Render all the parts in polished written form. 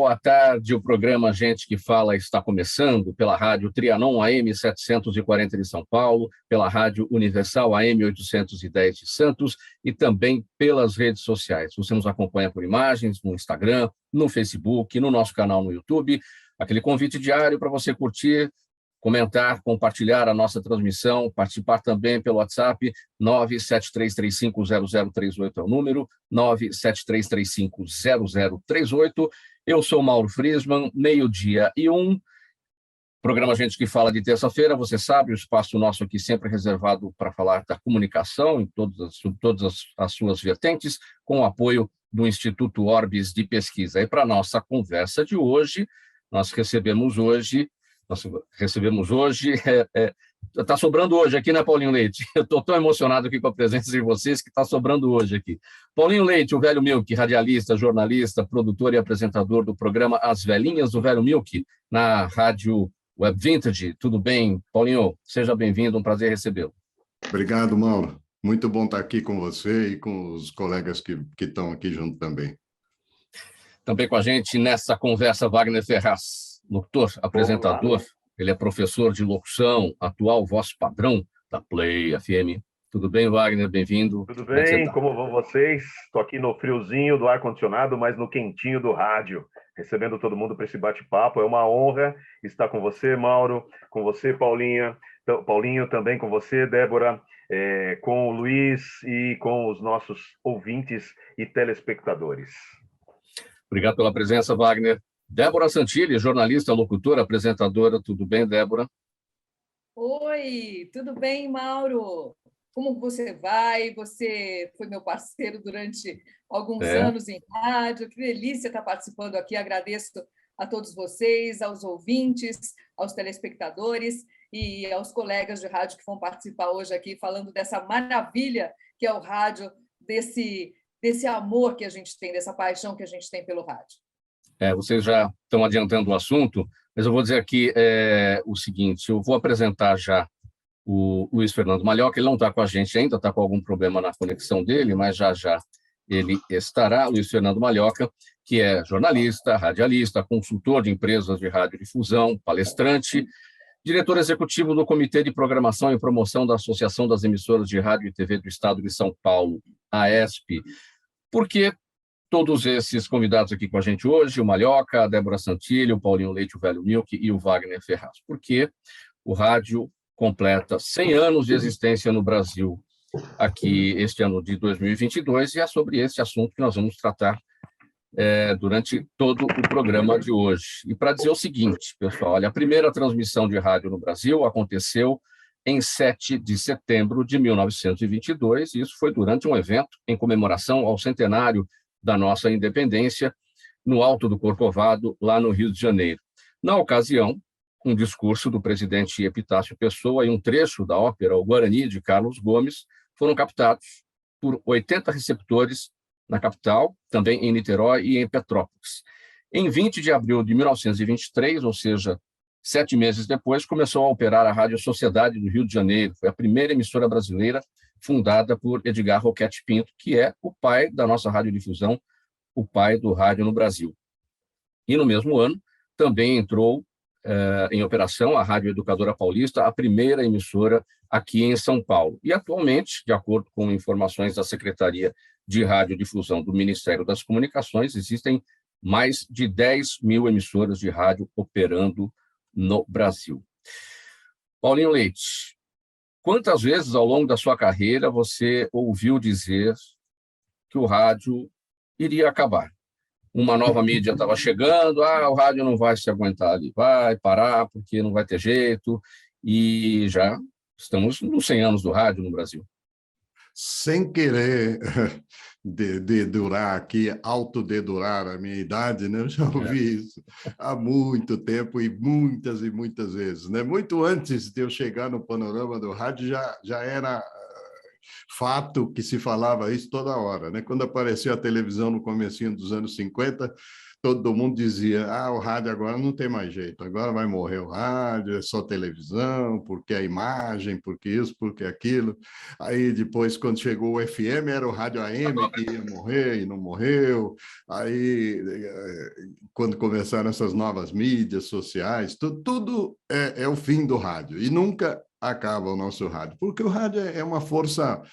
boa tarde. O programa Gente que Fala está começando pela Rádio Trianon AM 740 de São Paulo, pela Rádio Universal AM 810 de Santos e também pelas redes sociais. Você nos acompanha por imagens no Instagram, no Facebook, no nosso canal no YouTube. Aquele convite diário para você curtir, comentar, compartilhar a nossa transmissão, participar também pelo WhatsApp, 973350038 é o número, 973350038. Eu sou Mauro Friesman, 12:01. Programa Gente que Fala de terça-feira, você sabe, o espaço nosso aqui sempre reservado para falar da comunicação em todas as suas vertentes, com o apoio do Instituto Orbis de Pesquisa. E para a nossa conversa de hoje, nós recebemos hoje, está sobrando hoje aqui, né, Paulinho Leite? Eu estou tão emocionado aqui com a presença de vocês que está sobrando hoje aqui. Paulinho Leite, o Velho Milk, radialista, jornalista, produtor e apresentador do programa As Velhinhas do Velho Milk, na rádio Web Vintage. Tudo bem, Paulinho? Seja bem-vindo, um prazer recebê-lo. Obrigado, Mauro. Muito bom estar aqui com você e com os colegas que estão aqui junto também. Também com a gente nessa conversa, Wagner Ferraz, locutor, apresentador. Olá. Ele é professor de locução, atual voz padrão da Play FM. Tudo bem, Wagner? Bem-vindo. Tudo bem, como vão vocês? Estou aqui no friozinho do ar-condicionado, mas no quentinho do rádio, recebendo todo mundo para esse bate-papo. É uma honra estar com você, Mauro, com você, Paulinho, também com você, Débora, com o Luiz e com os nossos ouvintes e telespectadores. Obrigado pela presença, Wagner. Débora Santilli, jornalista, locutora, apresentadora. Tudo bem, Débora? Oi, tudo bem, Mauro? Como você vai? Você foi meu parceiro durante alguns anos em rádio. Que delícia estar participando aqui. Agradeço a todos vocês, aos ouvintes, aos telespectadores e aos colegas de rádio que vão participar hoje aqui, falando dessa maravilha que é o rádio, desse amor que a gente tem, dessa paixão que a gente tem pelo rádio. Vocês já estão adiantando o assunto, mas eu vou dizer aqui o seguinte, eu vou apresentar já o Luiz Fernando Malhoca. Ele não está com a gente ainda, está com algum problema na conexão dele, mas já ele estará. Luiz Fernando Malhoca, que é jornalista, radialista, consultor de empresas de radiodifusão, palestrante, diretor executivo do Comitê de Programação e Promoção da Associação das Emissoras de Rádio e TV do Estado de São Paulo, AESP. Por que todos esses convidados aqui com a gente hoje, o Malhoca, a Débora Santilli, o Paulinho Leite, o Velho Milk e o Wagner Ferraz? Porque o rádio completa 100 anos de existência no Brasil, aqui este ano de 2022, e é sobre esse assunto que nós vamos tratar durante todo o programa de hoje. E para dizer o seguinte, pessoal, olha, a primeira transmissão de rádio no Brasil aconteceu em 7 de setembro de 1922, e isso foi durante um evento em comemoração ao centenário da nossa independência, no Alto do Corcovado, lá no Rio de Janeiro. Na ocasião, um discurso do presidente Epitácio Pessoa e um trecho da ópera O Guarani, de Carlos Gomes, foram captados por 80 receptores na capital, também em Niterói e em Petrópolis. Em 20 de abril de 1923, ou seja, 7 meses depois, começou a operar a Rádio Sociedade do Rio de Janeiro. Foi a primeira emissora brasileira fundada por Edgar Roquette Pinto, que é o pai da nossa radiodifusão, o pai do rádio no Brasil. E no mesmo ano, também entrou em operação a Rádio Educadora Paulista, a primeira emissora aqui em São Paulo. E atualmente, de acordo com informações da Secretaria de Radiodifusão do Ministério das Comunicações, existem mais de 10 mil emissoras de rádio operando no Brasil. Paulinho Leite, quantas vezes ao longo da sua carreira você ouviu dizer que o rádio iria acabar? Uma nova mídia estava chegando, o rádio não vai se aguentar ali, vai parar porque não vai ter jeito, e já estamos nos 100 anos do rádio no Brasil. Sem querer dedurar aqui, autodedurar a minha idade, né? Eu já ouvi isso há muito tempo e muitas vezes, né? Muito antes de eu chegar no panorama do rádio, já era fato que se falava isso toda hora, né? Quando apareceu a televisão no comecinho dos anos 50, todo mundo dizia, o rádio agora não tem mais jeito, agora vai morrer o rádio, é só televisão, porque a imagem, porque isso, porque aquilo. Aí depois, quando chegou o FM, era o rádio AM que ia morrer e não morreu. Aí, quando começaram essas novas mídias sociais, tudo é o fim do rádio, e nunca acaba o nosso rádio, porque o rádio é uma força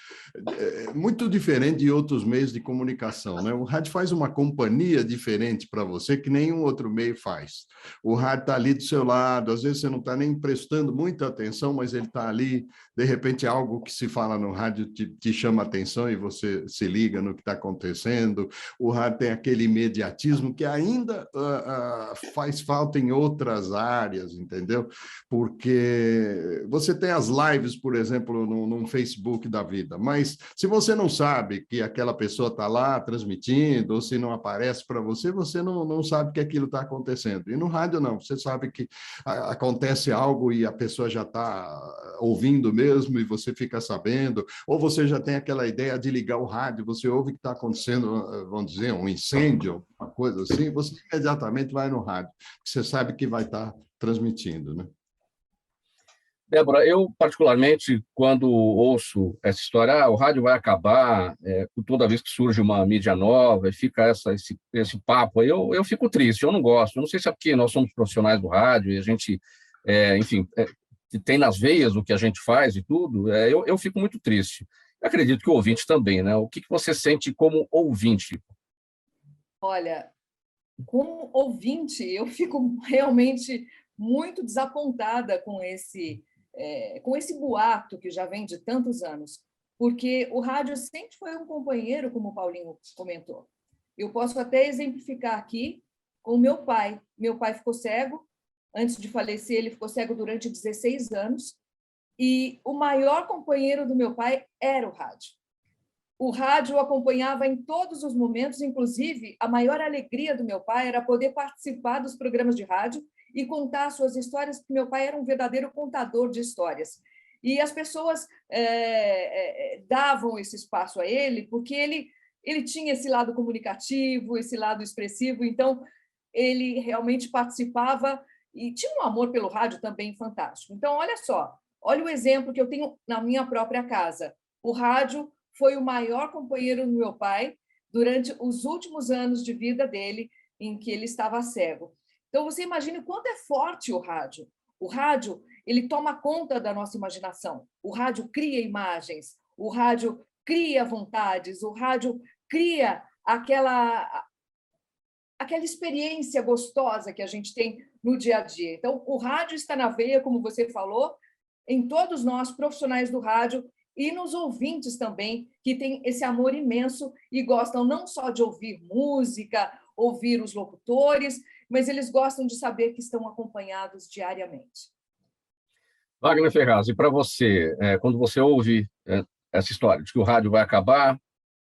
muito diferente de outros meios de comunicação, né? O rádio faz uma companhia diferente para você que nenhum outro meio faz. O rádio está ali do seu lado, às vezes você não está nem prestando muita atenção, mas ele está ali, de repente algo que se fala no rádio te chama a atenção e você se liga no que está acontecendo. O rádio tem aquele imediatismo que ainda faz falta em outras áreas, entendeu? Porque você tem as lives, por exemplo, no Facebook da vida, mas se você não sabe que aquela pessoa está lá transmitindo, ou se não aparece para você, você não sabe que aquilo está acontecendo. E no rádio não, você sabe que acontece algo e a pessoa já está ouvindo mesmo e você fica sabendo, ou você já tem aquela ideia de ligar o rádio, você ouve que está acontecendo, vamos dizer, um incêndio, uma coisa assim, você imediatamente vai no rádio, você sabe que vai estar transmitindo, né? Débora, eu particularmente, quando ouço essa história, o rádio vai acabar, toda vez que surge uma mídia nova e fica esse papo aí, eu fico triste, eu não gosto. Eu não sei se é porque nós somos profissionais do rádio e a gente, enfim, tem nas veias o que a gente faz e tudo, eu fico muito triste. Eu acredito que o ouvinte também, né? O que você sente como ouvinte? Olha, como ouvinte, eu fico realmente muito desapontada com esse boato que já vem de tantos anos, porque o rádio sempre foi um companheiro, como o Paulinho comentou. Eu posso até exemplificar aqui com o meu pai. Meu pai ficou cego, antes de falecer, ele ficou cego durante 16 anos, e o maior companheiro do meu pai era o rádio. O rádio o acompanhava em todos os momentos, inclusive a maior alegria do meu pai era poder participar dos programas de rádio e contar suas histórias, porque meu pai era um verdadeiro contador de histórias. E as pessoas davam esse espaço a ele, porque ele tinha esse lado comunicativo, esse lado expressivo, então ele realmente participava e tinha um amor pelo rádio também fantástico. Então, olha só, olha o exemplo que eu tenho na minha própria casa. O rádio foi o maior companheiro do meu pai durante os últimos anos de vida dele, em que ele estava cego. Então, você imagina o quanto é forte o rádio. O rádio, ele toma conta da nossa imaginação. O rádio cria imagens, o rádio cria vontades, o rádio cria aquela experiência gostosa que a gente tem no dia a dia. Então, o rádio está na veia, como você falou, em todos nós, profissionais do rádio, e nos ouvintes também, que têm esse amor imenso e gostam não só de ouvir música, ouvir os locutores, mas eles gostam de saber que estão acompanhados diariamente. Wagner Ferraz, e para você, quando você ouve essa história de que o rádio vai acabar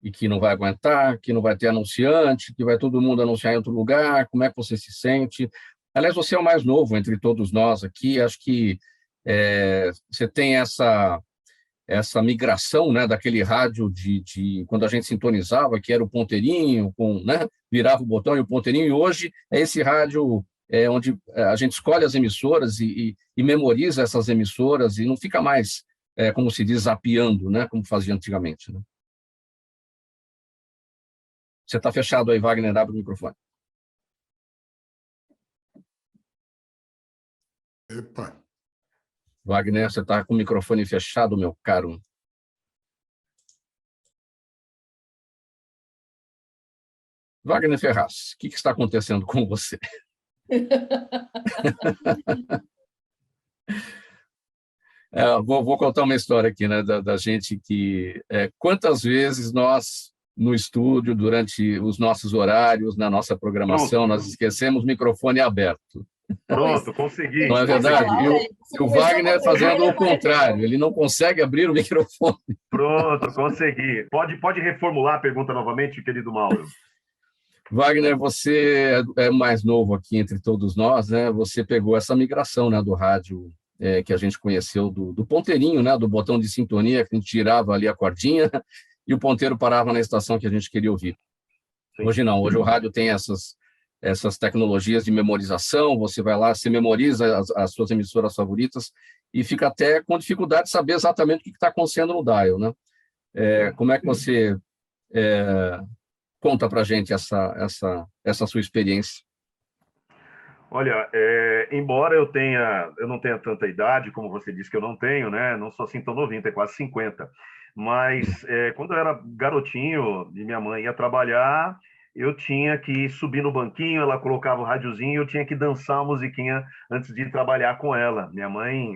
e que não vai aguentar, que não vai ter anunciante, que vai todo mundo anunciar em outro lugar, como é que você se sente? Aliás, você é o mais novo entre todos nós aqui, acho que você tem essa migração, né, daquele rádio de quando a gente sintonizava, que era o ponteirinho, né, virava o botão e o ponteirinho, e hoje é esse rádio onde a gente escolhe as emissoras e memoriza essas emissoras e não fica mais, como se diz, zapeando, né, como fazia antigamente. Né? Você está fechado aí, Wagner, abre o microfone. Epa. Wagner, você está com o microfone fechado, meu caro. Wagner Ferraz, o que está acontecendo com você? Vou contar uma história aqui, né, da gente que... quantas vezes nós, no estúdio, durante os nossos horários, na nossa programação, nós esquecemos o microfone aberto. Pronto, consegui. Não é verdade? E o Wagner fazendo o contrário, ele não consegue abrir o microfone. Pronto, consegui. Pode reformular a pergunta novamente, querido Mauro? Wagner, você é mais novo aqui entre todos nós, né? Você pegou essa migração, né, do rádio que a gente conheceu, do ponteirinho, né, do botão de sintonia, que a gente tirava ali a cordinha e o ponteiro parava na estação que a gente queria ouvir. Sim. Hoje não, hoje o rádio tem essas essas tecnologias de memorização, você vai lá, você memoriza as suas emissoras favoritas e fica até com dificuldade de saber exatamente o que está acontecendo no dial, né? Como é que você conta para a gente essa sua experiência? Olha, embora eu não tenha tanta idade, como você disse que eu não tenho, né? Não sou assim tão novinho, tenho quase 50. Mas quando eu era garotinho e minha mãe ia trabalhar, eu tinha que subir no banquinho, ela colocava o rádiozinho, eu tinha que dançar a musiquinha antes de ir trabalhar com ela. Minha mãe,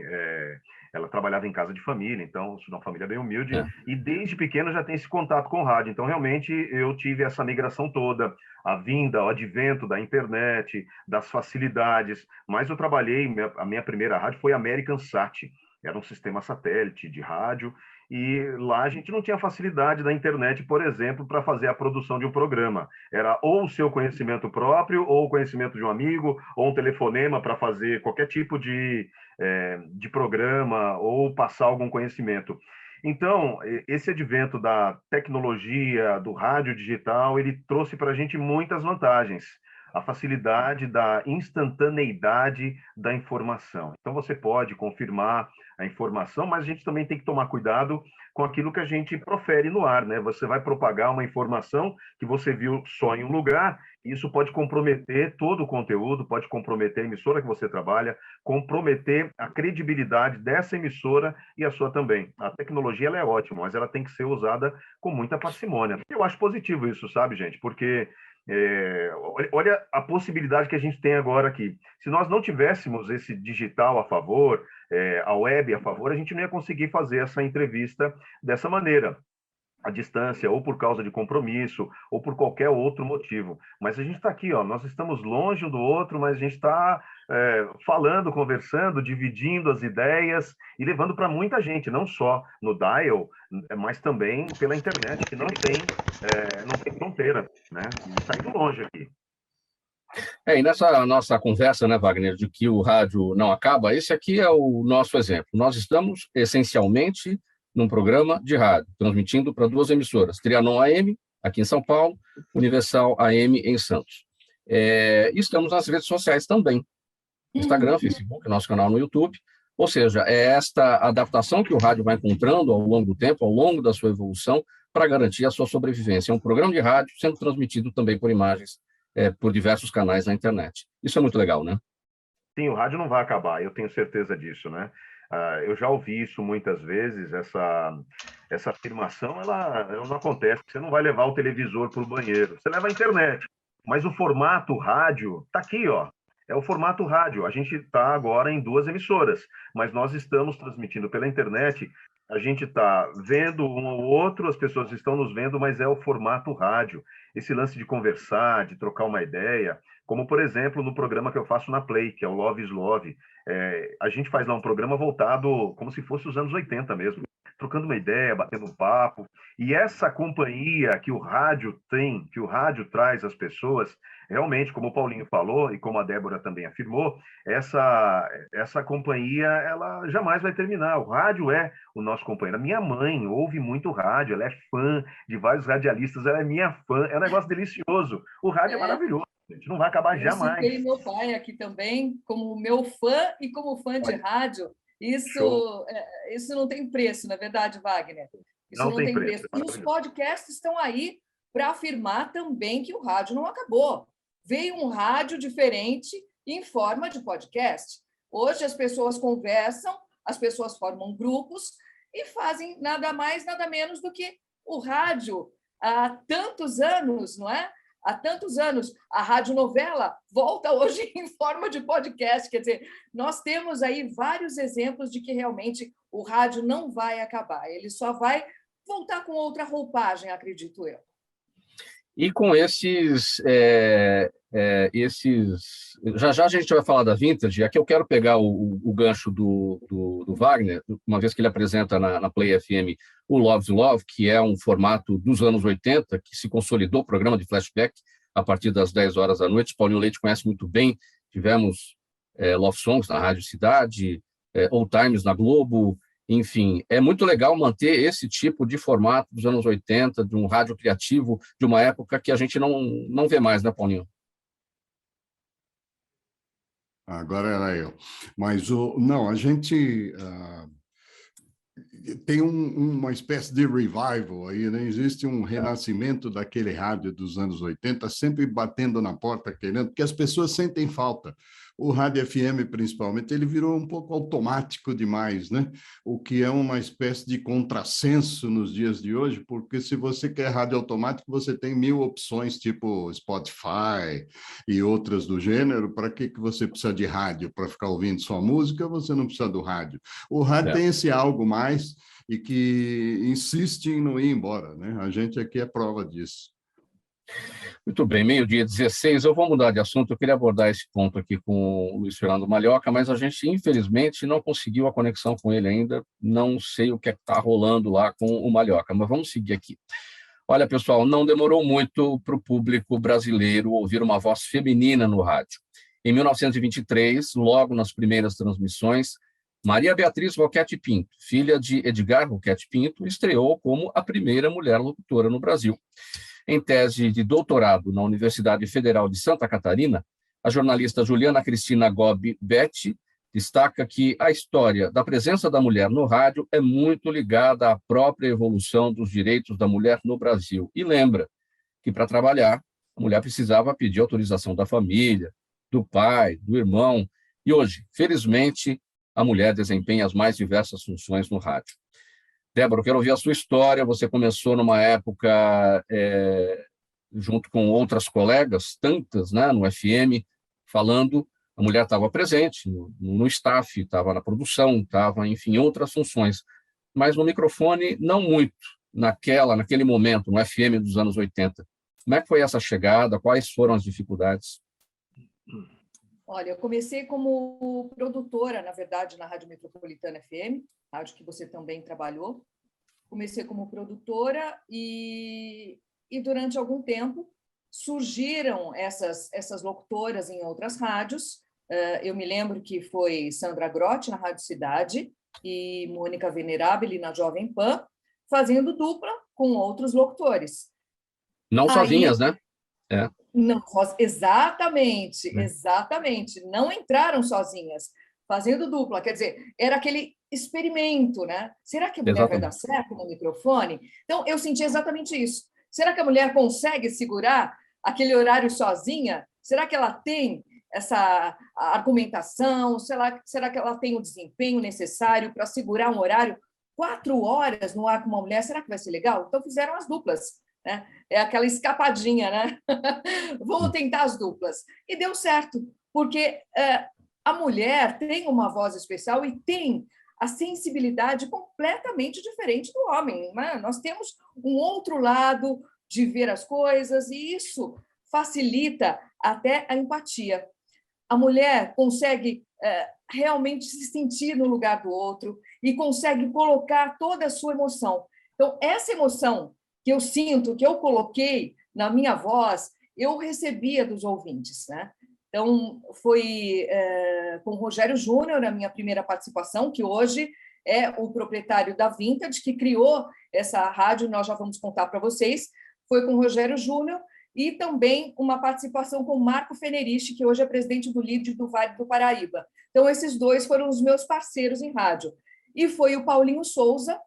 ela trabalhava em casa de família, então, uma família bem humilde, e desde pequeno já tem esse contato com o rádio. Então, realmente, eu tive essa migração toda, a vinda, o advento da internet, das facilidades, mas eu trabalhei, a minha primeira rádio foi American Sat, era um sistema satélite de rádio, e lá a gente não tinha facilidade da internet, por exemplo, para fazer a produção de um programa. Era ou o seu conhecimento próprio, ou o conhecimento de um amigo, ou um telefonema para fazer qualquer tipo de programa, ou passar algum conhecimento. Então, esse advento da tecnologia, do rádio digital, ele trouxe para a gente muitas vantagens. A facilidade da instantaneidade da informação. Então, você pode confirmar a informação, mas a gente também tem que tomar cuidado com aquilo que a gente profere no ar, né? Você vai propagar uma informação que você viu só em um lugar, e isso pode comprometer todo o conteúdo, pode comprometer a emissora que você trabalha, comprometer a credibilidade dessa emissora e a sua também. A tecnologia ela é ótima, mas ela tem que ser usada com muita parcimônia. Eu acho positivo isso, sabe, gente? Porque olha a possibilidade que a gente tem agora aqui. Se nós não tivéssemos esse digital a favor, a web a favor, a gente não ia conseguir fazer essa entrevista dessa maneira, à distância, ou por causa de compromisso, ou por qualquer outro motivo. Mas a gente está aqui, ó, nós estamos longe um do outro, mas a gente está falando, conversando, dividindo as ideias e levando para muita gente, não só no dial, mas também pela internet, que não tem fronteira, né? Está indo longe aqui. E nessa nossa conversa, né, Wagner, de que o rádio não acaba, esse aqui é o nosso exemplo. Nós estamos, essencialmente, num programa de rádio, transmitindo para 2 emissoras, Trianon AM, aqui em São Paulo, Universal AM, em Santos. E estamos nas redes sociais também, Instagram, Facebook, nosso canal no YouTube, ou seja, é esta adaptação que o rádio vai encontrando ao longo do tempo, ao longo da sua evolução, para garantir a sua sobrevivência. É um programa de rádio sendo transmitido também por imagens, por diversos canais na internet. Isso é muito legal, né? Sim, o rádio não vai acabar, eu tenho certeza disso, né? Eu já ouvi isso muitas vezes, essa afirmação, ela não acontece, você não vai levar o televisor para o banheiro, você leva a internet, mas o formato rádio está aqui, ó. É o formato rádio. A gente está agora em 2 emissoras, mas nós estamos transmitindo pela internet. A gente está vendo um ao outro, as pessoas estão nos vendo, mas é o formato rádio. Esse lance de conversar, de trocar uma ideia, como, por exemplo, no programa que eu faço na Play, que é o Love is Love. A gente faz lá um programa voltado como se fosse os anos 80 mesmo, trocando uma ideia, batendo um papo. E essa companhia que o rádio tem, que o rádio traz às pessoas, realmente, como o Paulinho falou e como a Débora também afirmou, essa companhia ela jamais vai terminar. O rádio é o nosso companheiro. A minha mãe ouve muito rádio, ela é fã de vários radialistas, ela é minha fã, é um negócio delicioso. O rádio é maravilhoso, gente, não vai acabar jamais. Eu citei meu pai aqui também, como meu fã e como fã de rádio. Isso não tem preço, não é verdade, Wagner? Isso não tem preço. E os podcasts estão aí para afirmar também que o rádio não acabou. Veio um rádio diferente em forma de podcast. Hoje as pessoas conversam, as pessoas formam grupos e fazem nada mais, nada menos do que o rádio há tantos anos, não é? Há tantos anos. A radionovela volta hoje em forma de podcast. Quer dizer, nós temos aí vários exemplos de que realmente o rádio não vai acabar. Ele só vai voltar com outra roupagem, acredito eu. E com esses... Já a gente vai falar da Vintage, aqui eu quero pegar o gancho do Wagner, uma vez que ele apresenta na Play FM o Love's Love, que é um formato dos anos 80, que se consolidou, programa de flashback, a partir das 10 horas da noite. Paulinho Leite conhece muito bem, tivemos Love Songs na Rádio Cidade, Old Times na Globo, enfim, é muito legal manter esse tipo de formato dos anos 80, de um rádio criativo, de uma época que a gente não vê mais, né, Paulinho? Agora era eu. Mas não, a gente tem uma espécie de revival aí, né? Existe um renascimento daquele rádio dos anos 80, sempre batendo na porta, querendo, porque as pessoas sentem falta. O rádio FM, principalmente, ele virou um pouco automático demais, né? O que é uma espécie de contrassenso nos dias de hoje, porque se você quer rádio automático, você tem 1000 opções, tipo Spotify e outras do gênero. Para que você precisa de rádio? Para ficar ouvindo sua música, você não precisa do rádio. O rádio tem esse algo mais e que insiste em não ir embora, né? A gente aqui é prova disso. Muito bem, 12h16, eu vou mudar de assunto, eu queria abordar esse ponto aqui com o Luiz Fernando Malhoca, mas a gente, infelizmente, não conseguiu a conexão com ele ainda, não sei o que está rolando lá com o Malhoca, mas vamos seguir aqui. Olha, pessoal, não demorou muito para o público brasileiro ouvir uma voz feminina no rádio. Em 1923, logo nas primeiras transmissões, Maria Beatriz Roquette Pinto, filha de Edgar Roquette Pinto, estreou como a primeira mulher locutora no Brasil. Em tese de doutorado na Universidade Federal de Santa Catarina, a jornalista Juliana Cristina Gobi Betti destaca que a história da presença da mulher no rádio é muito ligada à própria evolução dos direitos da mulher no Brasil. E lembra que, para trabalhar, a mulher precisava pedir autorização da família, do pai, do irmão. E hoje, felizmente, a mulher desempenha as mais diversas funções no rádio. Débora, eu quero ouvir a sua história. Você começou numa época, junto com outras colegas, tantas, né, no FM, falando, a mulher estava presente no staff, estava na produção, estava, enfim, em outras funções, mas no microfone não muito, naquele momento, no FM dos anos 80. Como é que foi essa chegada? Quais foram as dificuldades? Olha, eu comecei como produtora, na verdade, na Rádio Metropolitana FM, rádio que você também trabalhou. Comecei como produtora e durante algum tempo surgiram essas locutoras em outras rádios. Eu me lembro que foi Sandra Grotti na Rádio Cidade e Mônica Venerabile na Jovem Pan, fazendo dupla com outros locutores. Não sozinhas, né? Não, exatamente. Não entraram sozinhas, fazendo dupla. Quer dizer, era aquele experimento, né? Será que a mulher vai dar certo no microfone? Então, eu senti exatamente isso. Será que a mulher consegue segurar aquele horário sozinha? Será que ela tem essa argumentação? Será que ela tem o desempenho necessário para segurar um horário 4 horas no ar com uma mulher? Será que vai ser legal? Então, fizeram as duplas. Né? É aquela escapadinha, né? Vamos tentar as duplas. E deu certo, porque a mulher tem uma voz especial e tem a sensibilidade completamente diferente do homem. Né? Nós temos um outro lado de ver as coisas e isso facilita até a empatia. A mulher consegue realmente se sentir no lugar do outro e consegue colocar toda a sua emoção. Então, essa emoção que eu sinto, que eu coloquei na minha voz, eu recebia dos ouvintes, né? Então, foi com o Rogério Júnior, a minha primeira participação, que hoje é o proprietário da Vintage, que criou essa rádio, nós já vamos contar para vocês, foi com o Rogério Júnior, e também uma participação com o Marco Fenerich, que hoje é presidente do LID do Vale do Paraíba. Então, esses dois foram os meus parceiros em rádio. E foi o Paulinho Souza,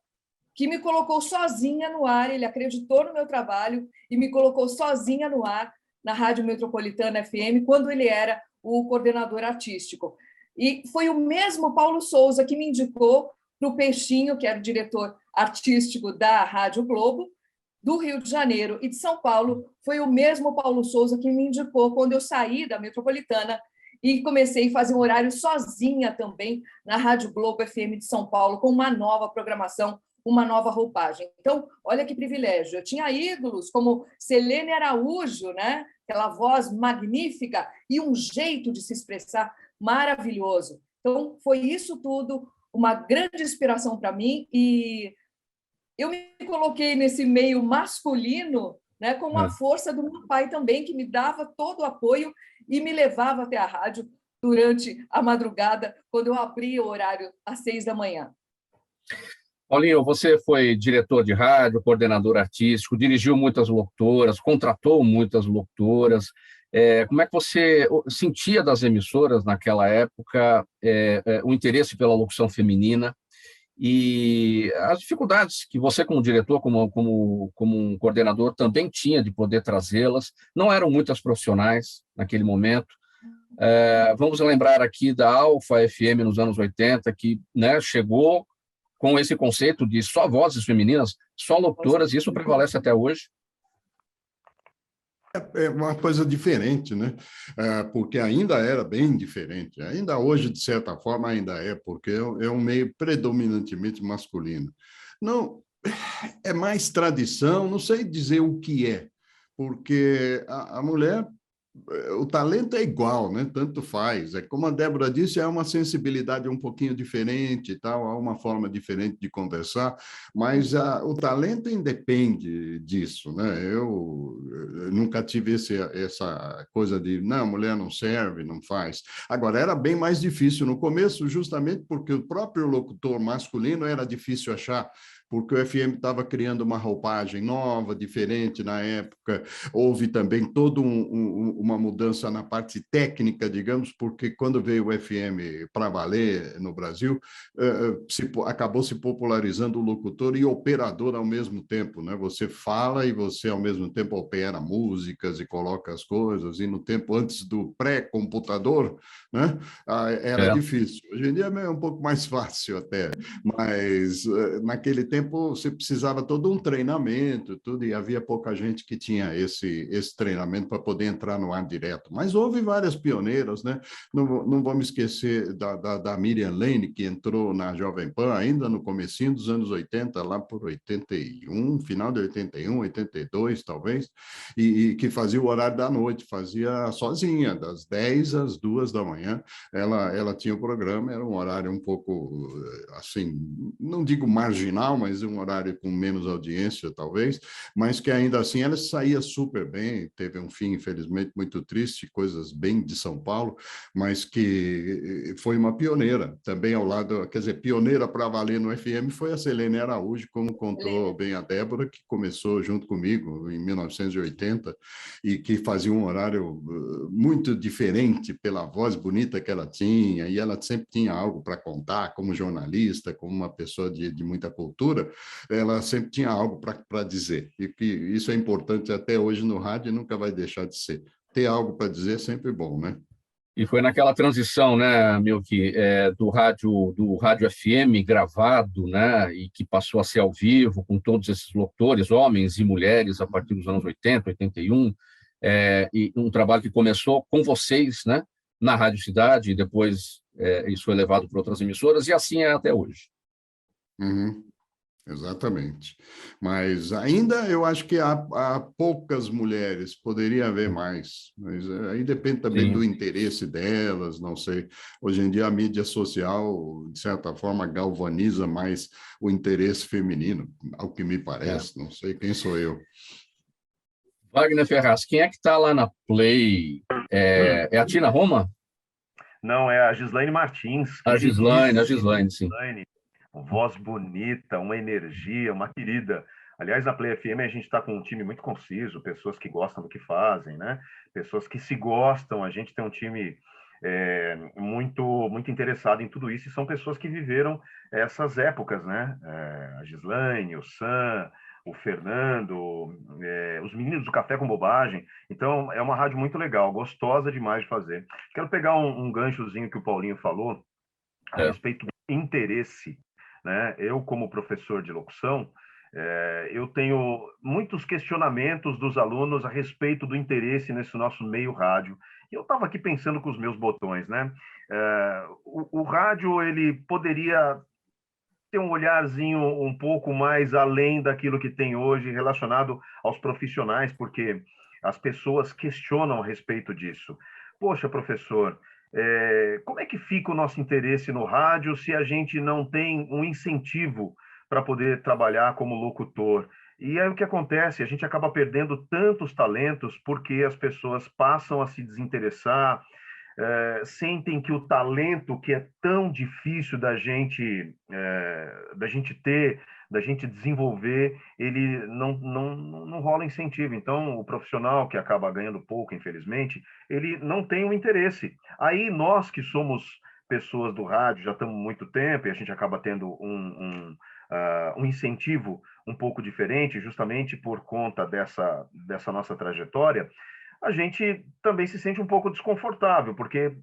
que me colocou sozinha no ar, ele acreditou no meu trabalho e me colocou sozinha no ar na Rádio Metropolitana FM, quando ele era o coordenador artístico. E foi o mesmo Paulo Souza que me indicou para o Peixinho, que era o diretor artístico da Rádio Globo, do Rio de Janeiro e de São Paulo. Foi o mesmo Paulo Souza que me indicou quando eu saí da Metropolitana e comecei a fazer um horário sozinha também na Rádio Globo FM de São Paulo, com uma nova programação, uma nova roupagem. Então, olha que privilégio. Eu tinha ídolos como Selene Araújo, né? Aquela voz magnífica e um jeito de se expressar maravilhoso. Então, foi isso tudo, uma grande inspiração para mim e eu me coloquei nesse meio masculino, né, com a força do meu pai também, que me dava todo o apoio e me levava até a rádio durante a madrugada, quando eu abria o horário às 6 da manhã. Paulinho, você foi diretor de rádio, coordenador artístico, dirigiu muitas locutoras, contratou muitas locutoras. Como é que você sentia das emissoras naquela época o interesse pela locução feminina e as dificuldades que você, como diretor, como um coordenador, também tinha de poder trazê-las? Não eram muitas profissionais naquele momento. Vamos lembrar aqui da Alfa FM nos anos 80, que, né, chegou com esse conceito de só vozes femininas, só locutoras, e isso prevalece até hoje. É uma coisa diferente, né? Porque ainda era bem diferente. Ainda hoje, de certa forma, ainda é, porque é um meio predominantemente masculino. Não, é mais tradição, não sei dizer o que é, porque a mulher, o talento é igual, né? Tanto faz. É como a Débora disse, é uma sensibilidade um pouquinho diferente, tal, há uma forma diferente de conversar, mas o talento independe disso, né? Eu nunca tive essa coisa de, não, mulher não serve, não faz. Agora, era bem mais difícil no começo, justamente porque o próprio locutor masculino era difícil achar, porque o FM estava criando uma roupagem nova, diferente na época. Houve também toda uma mudança na parte técnica, digamos, porque quando veio o FM para valer no Brasil, acabou se popularizando o locutor e operador ao mesmo tempo, né? Você fala e você, ao mesmo tempo, opera músicas e coloca as coisas, e no tempo antes do pré-computador, né? Era difícil. Hoje em dia é um pouco mais fácil até, mas naquele tempo você precisava todo um treinamento, tudo, e havia pouca gente que tinha esse treinamento para poder entrar no ar direto. Mas houve várias pioneiras, né? Não vou me esquecer da Miriam Lane, que entrou na Jovem Pan ainda no comecinho dos anos 80, lá por 81, final de 81, 82, talvez, e que fazia o horário da noite, fazia sozinha, das 10 às 2 da manhã. Ela tinha o programa, era um horário um pouco, assim, não digo marginal, mas um horário com menos audiência, talvez, mas que ainda assim ela saía super bem, teve um fim, infelizmente, muito triste, coisas bem de São Paulo, mas que foi uma pioneira, também ao lado, quer dizer, pioneira para valer no FM foi a Selene Araújo, como contou bem a Débora, que começou junto comigo em 1980 e que fazia um horário muito diferente pela voz bonita que ela tinha, e ela sempre tinha algo para contar, como jornalista, como uma pessoa de muita cultura, ela sempre tinha algo para dizer, e que isso é importante até hoje no rádio e nunca vai deixar de ser. Ter algo para dizer é sempre bom, né? E foi naquela transição, né, Milky, do rádio FM gravado, né, e que passou a ser ao vivo, com todos esses locutores, homens e mulheres, a partir dos anos 80, 81, e um trabalho que começou com vocês, né, na Rádio Cidade, e depois isso foi levado para outras emissoras, e assim é até hoje. Uhum. Exatamente. Mas ainda eu acho que há poucas mulheres, poderia haver mais, mas aí depende também do interesse delas, não sei. Hoje em dia a mídia social, de certa forma, galvaniza mais o interesse feminino, ao que me parece, não sei quem sou eu. Wagner Ferraz, quem é que está lá na Play? É a Tina Roma? Não, é a Gislaine Martins. A Gislaine, sim. Voz bonita, uma energia, uma querida. Aliás, na Play FM a gente está com um time muito conciso, pessoas que gostam do que fazem, né? Pessoas que se gostam. A gente tem um time muito interessado em tudo isso, e são pessoas que viveram essas épocas, né? A Gislaine, o Sam, o Fernando, os meninos do Café com Bobagem. Então, é uma rádio muito legal, gostosa demais de fazer. Quero pegar um ganchozinho que o Paulinho falou a respeito do interesse, né? Eu, como professor de locução, eu tenho muitos questionamentos dos alunos a respeito do interesse nesse nosso meio rádio. E eu estava aqui pensando com os meus botões, né? O rádio, ele poderia ter um olharzinho um pouco mais além daquilo que tem hoje relacionado aos profissionais, porque as pessoas questionam a respeito disso. Poxa, professor, como é que fica o nosso interesse no rádio se a gente não tem um incentivo para poder trabalhar como locutor? E aí o que acontece? A gente acaba perdendo tantos talentos porque as pessoas passam a se desinteressar, sentem que o talento que é tão difícil da gente ter, da gente desenvolver, ele não rola incentivo. Então, o profissional que acaba ganhando pouco, infelizmente, ele não tem o interesse. Aí, nós que somos pessoas do rádio, já estamos há muito tempo, e a gente acaba tendo um incentivo um pouco diferente, justamente por conta dessa nossa trajetória, a gente também se sente um pouco desconfortável, porque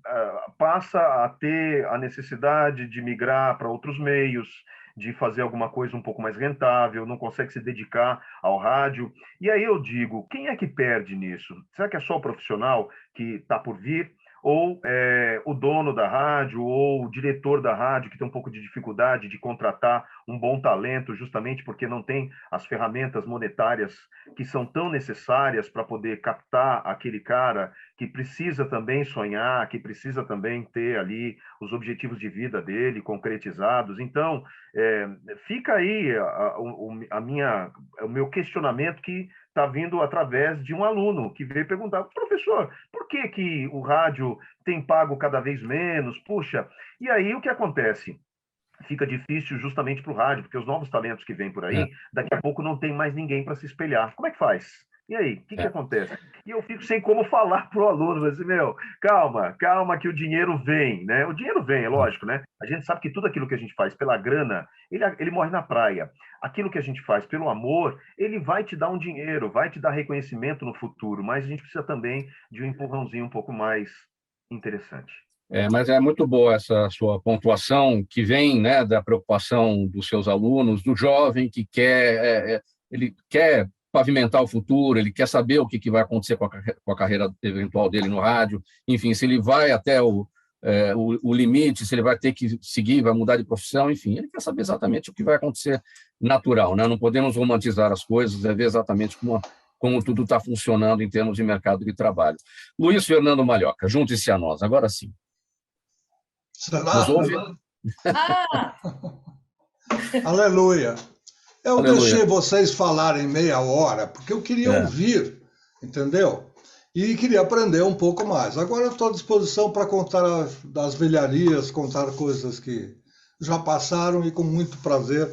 passa a ter a necessidade de migrar para outros meios, de fazer alguma coisa um pouco mais rentável, não consegue se dedicar ao rádio. E aí eu digo, quem é que perde nisso? Será que é só o profissional que está por vir? Ou o dono da rádio, ou o diretor da rádio, que tem um pouco de dificuldade de contratar um bom talento, justamente porque não tem as ferramentas monetárias que são tão necessárias para poder captar aquele cara que precisa também sonhar, que precisa também ter ali os objetivos de vida dele concretizados. Então, fica aí o meu questionamento, que está vindo através de um aluno que veio perguntar: professor, por que o rádio tem pago cada vez menos? Puxa, e aí o que acontece? Fica difícil justamente para o rádio, porque os novos talentos que vêm por aí, daqui a pouco não tem mais ninguém para se espelhar. Como é que faz? E aí, o que acontece? E eu fico sem como falar para o aluno, mas assim, calma que o dinheiro vem, né? O dinheiro vem, é lógico, né? A gente sabe que tudo aquilo que a gente faz pela grana, ele morre na praia. Aquilo que a gente faz pelo amor, ele vai te dar um dinheiro, vai te dar reconhecimento no futuro, mas a gente precisa também de um empurrãozinho um pouco mais interessante. Mas é muito boa essa sua pontuação, que vem, né, da preocupação dos seus alunos, do jovem que ele quer pavimentar o futuro, ele quer saber o que vai acontecer com a carreira eventual dele no rádio, enfim, se ele vai até o limite, se ele vai ter que seguir, vai mudar de profissão, enfim, ele quer saber exatamente o que vai acontecer natural, né? Não podemos romantizar as coisas, é ver exatamente como tudo está funcionando em termos de mercado de trabalho. Luiz Fernando Malhoca, junte-se a nós, agora sim. Nos ouve? Aleluia. Eu deixei vocês falarem meia hora, porque eu queria ouvir, entendeu? E queria aprender um pouco mais. Agora eu estou à disposição para contar das velharias, contar coisas que já passaram, e com muito prazer,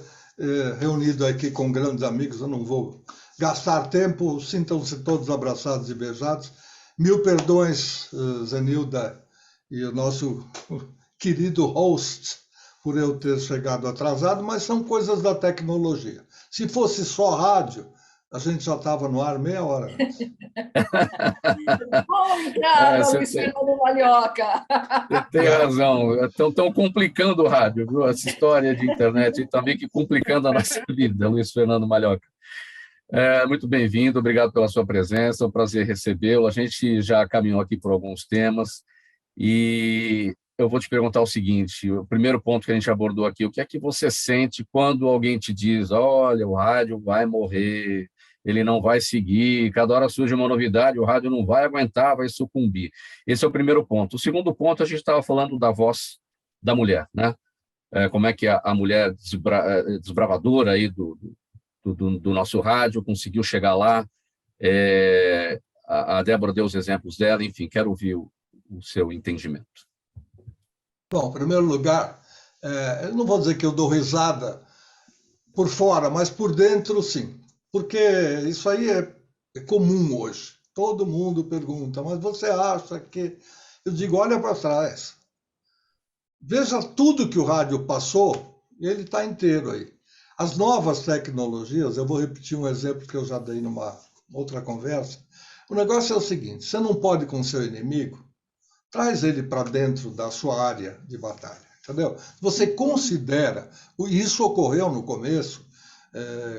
reunido aqui com grandes amigos. Eu não vou gastar tempo, sintam-se todos abraçados e beijados. Mil perdões, Zenilda, e o nosso querido host, por eu ter chegado atrasado, mas são coisas da tecnologia. Se fosse só rádio, a gente já estava no ar meia hora antes. Bom, Ricardo, Luiz Fernando Malhoca. Você tem razão. Estão complicando o rádio, viu? Essa história de internet e também que complicando a nossa vida, Luiz Fernando Malhoca. Muito bem-vindo, obrigado pela sua presença, é um prazer recebê-lo. A gente já caminhou aqui por alguns temas e eu vou te perguntar o seguinte: o primeiro ponto que a gente abordou aqui, o que é que você sente quando alguém te diz: olha, o rádio vai morrer, ele não vai seguir, cada hora surge uma novidade, o rádio não vai aguentar, vai sucumbir. Esse é o primeiro ponto. O segundo ponto, a gente estava falando da voz da mulher, né? Como é que a mulher desbravadora aí do nosso rádio conseguiu chegar lá. A Débora deu os exemplos dela, enfim, quero ouvir o seu entendimento. Bom, em primeiro lugar, eu não vou dizer que eu dou risada por fora, mas por dentro, sim. Porque isso aí é comum hoje. Todo mundo pergunta: mas você acha que... Eu digo, olha para trás. Veja tudo que o rádio passou, e ele está inteiro aí. As novas tecnologias, eu vou repetir um exemplo que eu já dei numa outra conversa. O negócio é o seguinte: você não pode com seu inimigo, traz ele para dentro da sua área de batalha, entendeu? Você considera, isso ocorreu no começo,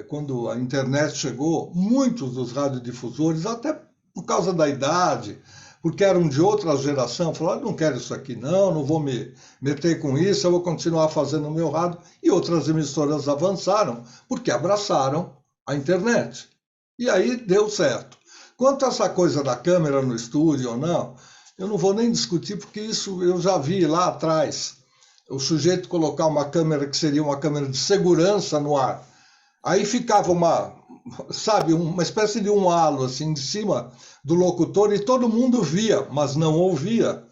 quando a internet chegou, muitos dos radiodifusores, até por causa da idade, porque eram de outra geração, falaram: não quero isso aqui não vou me meter com isso, eu vou continuar fazendo o meu rádio. E outras emissoras avançaram, porque abraçaram a internet. E aí deu certo. Quanto a essa coisa da câmera no estúdio ou não, eu não vou nem discutir, porque isso eu já vi lá atrás. O sujeito colocar uma câmera que seria uma câmera de segurança no ar. Aí ficava uma espécie de um halo assim de cima do locutor, e todo mundo via, mas não ouvia.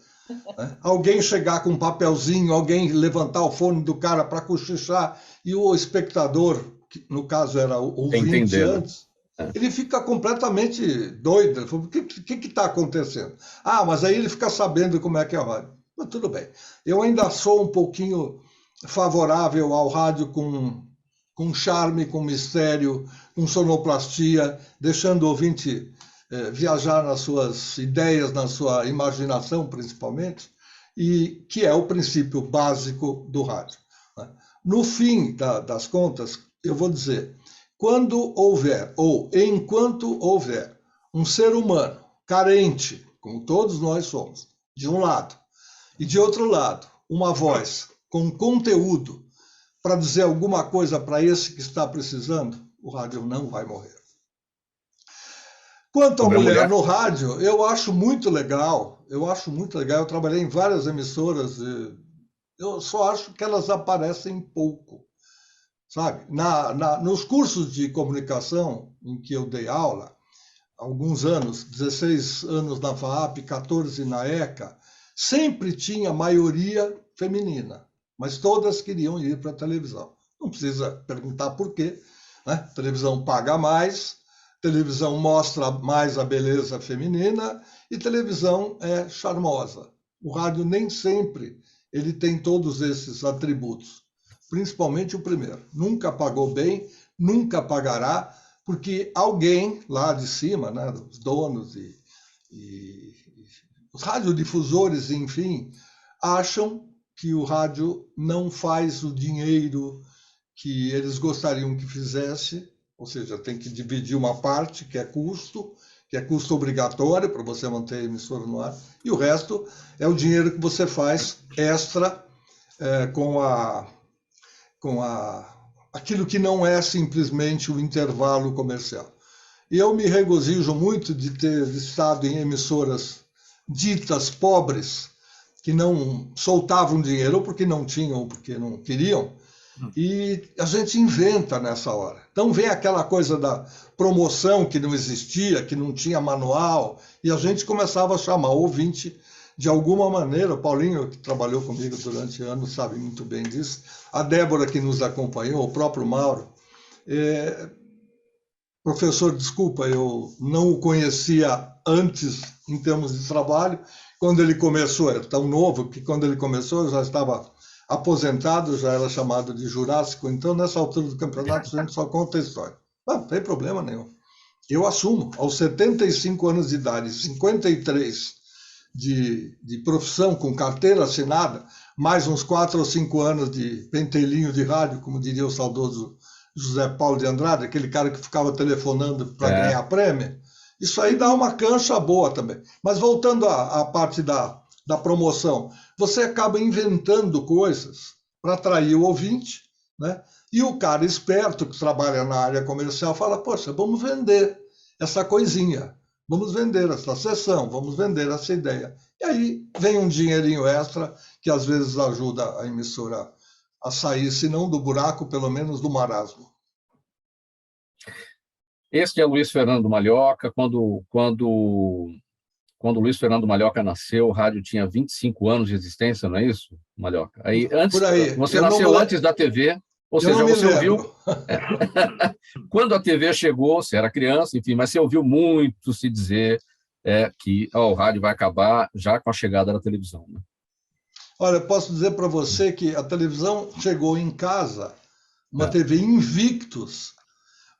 né? Alguém chegar com um papelzinho, alguém levantar o fone do cara para cochichar, e o espectador, que no caso era o ouvinte Entender, né? antes, ele fica completamente doido. Ele fala, o que está acontecendo? Ah, mas aí ele fica sabendo como é que é a rádio. Mas tudo bem. Eu ainda sou um pouquinho favorável ao rádio com charme, com mistério, com sonoplastia, deixando o ouvinte viajar nas suas ideias, na sua imaginação, principalmente, e que é o princípio básico do rádio. No fim das contas, eu vou dizer, quando houver, ou enquanto houver, um ser humano carente, como todos nós somos, de um lado, e de outro lado, uma voz com conteúdo para dizer alguma coisa para esse que está precisando, o rádio não vai morrer. Quanto à mulher no rádio, eu acho muito legal. Eu trabalhei em várias emissoras. Eu só acho que elas aparecem pouco, sabe? Nos cursos de comunicação em que eu dei aula, há alguns anos, 16 anos na FAAP, 14 na ECA, sempre tinha maioria feminina, mas todas queriam ir para a televisão. Não precisa perguntar por quê, né? Televisão paga mais, televisão mostra mais a beleza feminina e televisão é charmosa. O rádio nem sempre ele tem todos esses atributos, principalmente o primeiro. Nunca pagou bem, nunca pagará, porque alguém lá de cima, né, os donos e os radiodifusores, enfim, acham que o rádio não faz o dinheiro que eles gostariam que fizesse, ou seja, tem que dividir uma parte que é custo obrigatório para você manter a emissora no ar, e o resto é o dinheiro que você faz extra com aquilo que não é simplesmente o intervalo comercial. E eu me regozijo muito de ter estado em emissoras ditas pobres, que não soltavam dinheiro, ou porque não tinham, ou porque não queriam, e a gente inventa nessa hora. Então vem aquela coisa da promoção que não existia, que não tinha manual, e a gente começava a chamar o ouvinte de alguma maneira. O Paulinho, que trabalhou comigo durante anos, sabe muito bem disso. A Débora, que nos acompanhou, o próprio Mauro. Professor, desculpa, eu não o conhecia antes em termos de trabalho. Quando ele começou, era tão novo que quando ele começou eu já estava aposentado, já era chamado de Jurássico. Então, nessa altura do campeonato, a gente só conta a história. Não tem problema nenhum. Eu assumo, aos 75 anos de idade, 53 de profissão, com carteira assinada, mais uns 4 ou 5 anos de pentelinho de rádio, como diria o saudoso José Paulo de Andrade, aquele cara que ficava telefonando para ganhar prêmio. Isso aí dá uma cancha boa também. Mas voltando à parte da promoção, você acaba inventando coisas para atrair o ouvinte, né? E o cara esperto que trabalha na área comercial fala, poxa, vamos vender essa coisinha, vamos vender essa sessão, vamos vender essa ideia. E aí vem um dinheirinho extra que às vezes ajuda a emissora a sair, se não do buraco, pelo menos do marasmo. Este é Luiz Fernando Malhoca. Quando Luiz Fernando Malhoca nasceu, o rádio tinha 25 anos de existência, não é isso, Malhoca? Aí, antes, por aí. Você nasceu antes da TV, ou seja, você ouviu... Quando a TV chegou, você era criança, enfim, mas você ouviu muito se dizer que o rádio vai acabar já com a chegada da televisão, né? Olha, posso dizer para você que a televisão chegou em casa, uma TV Invictus,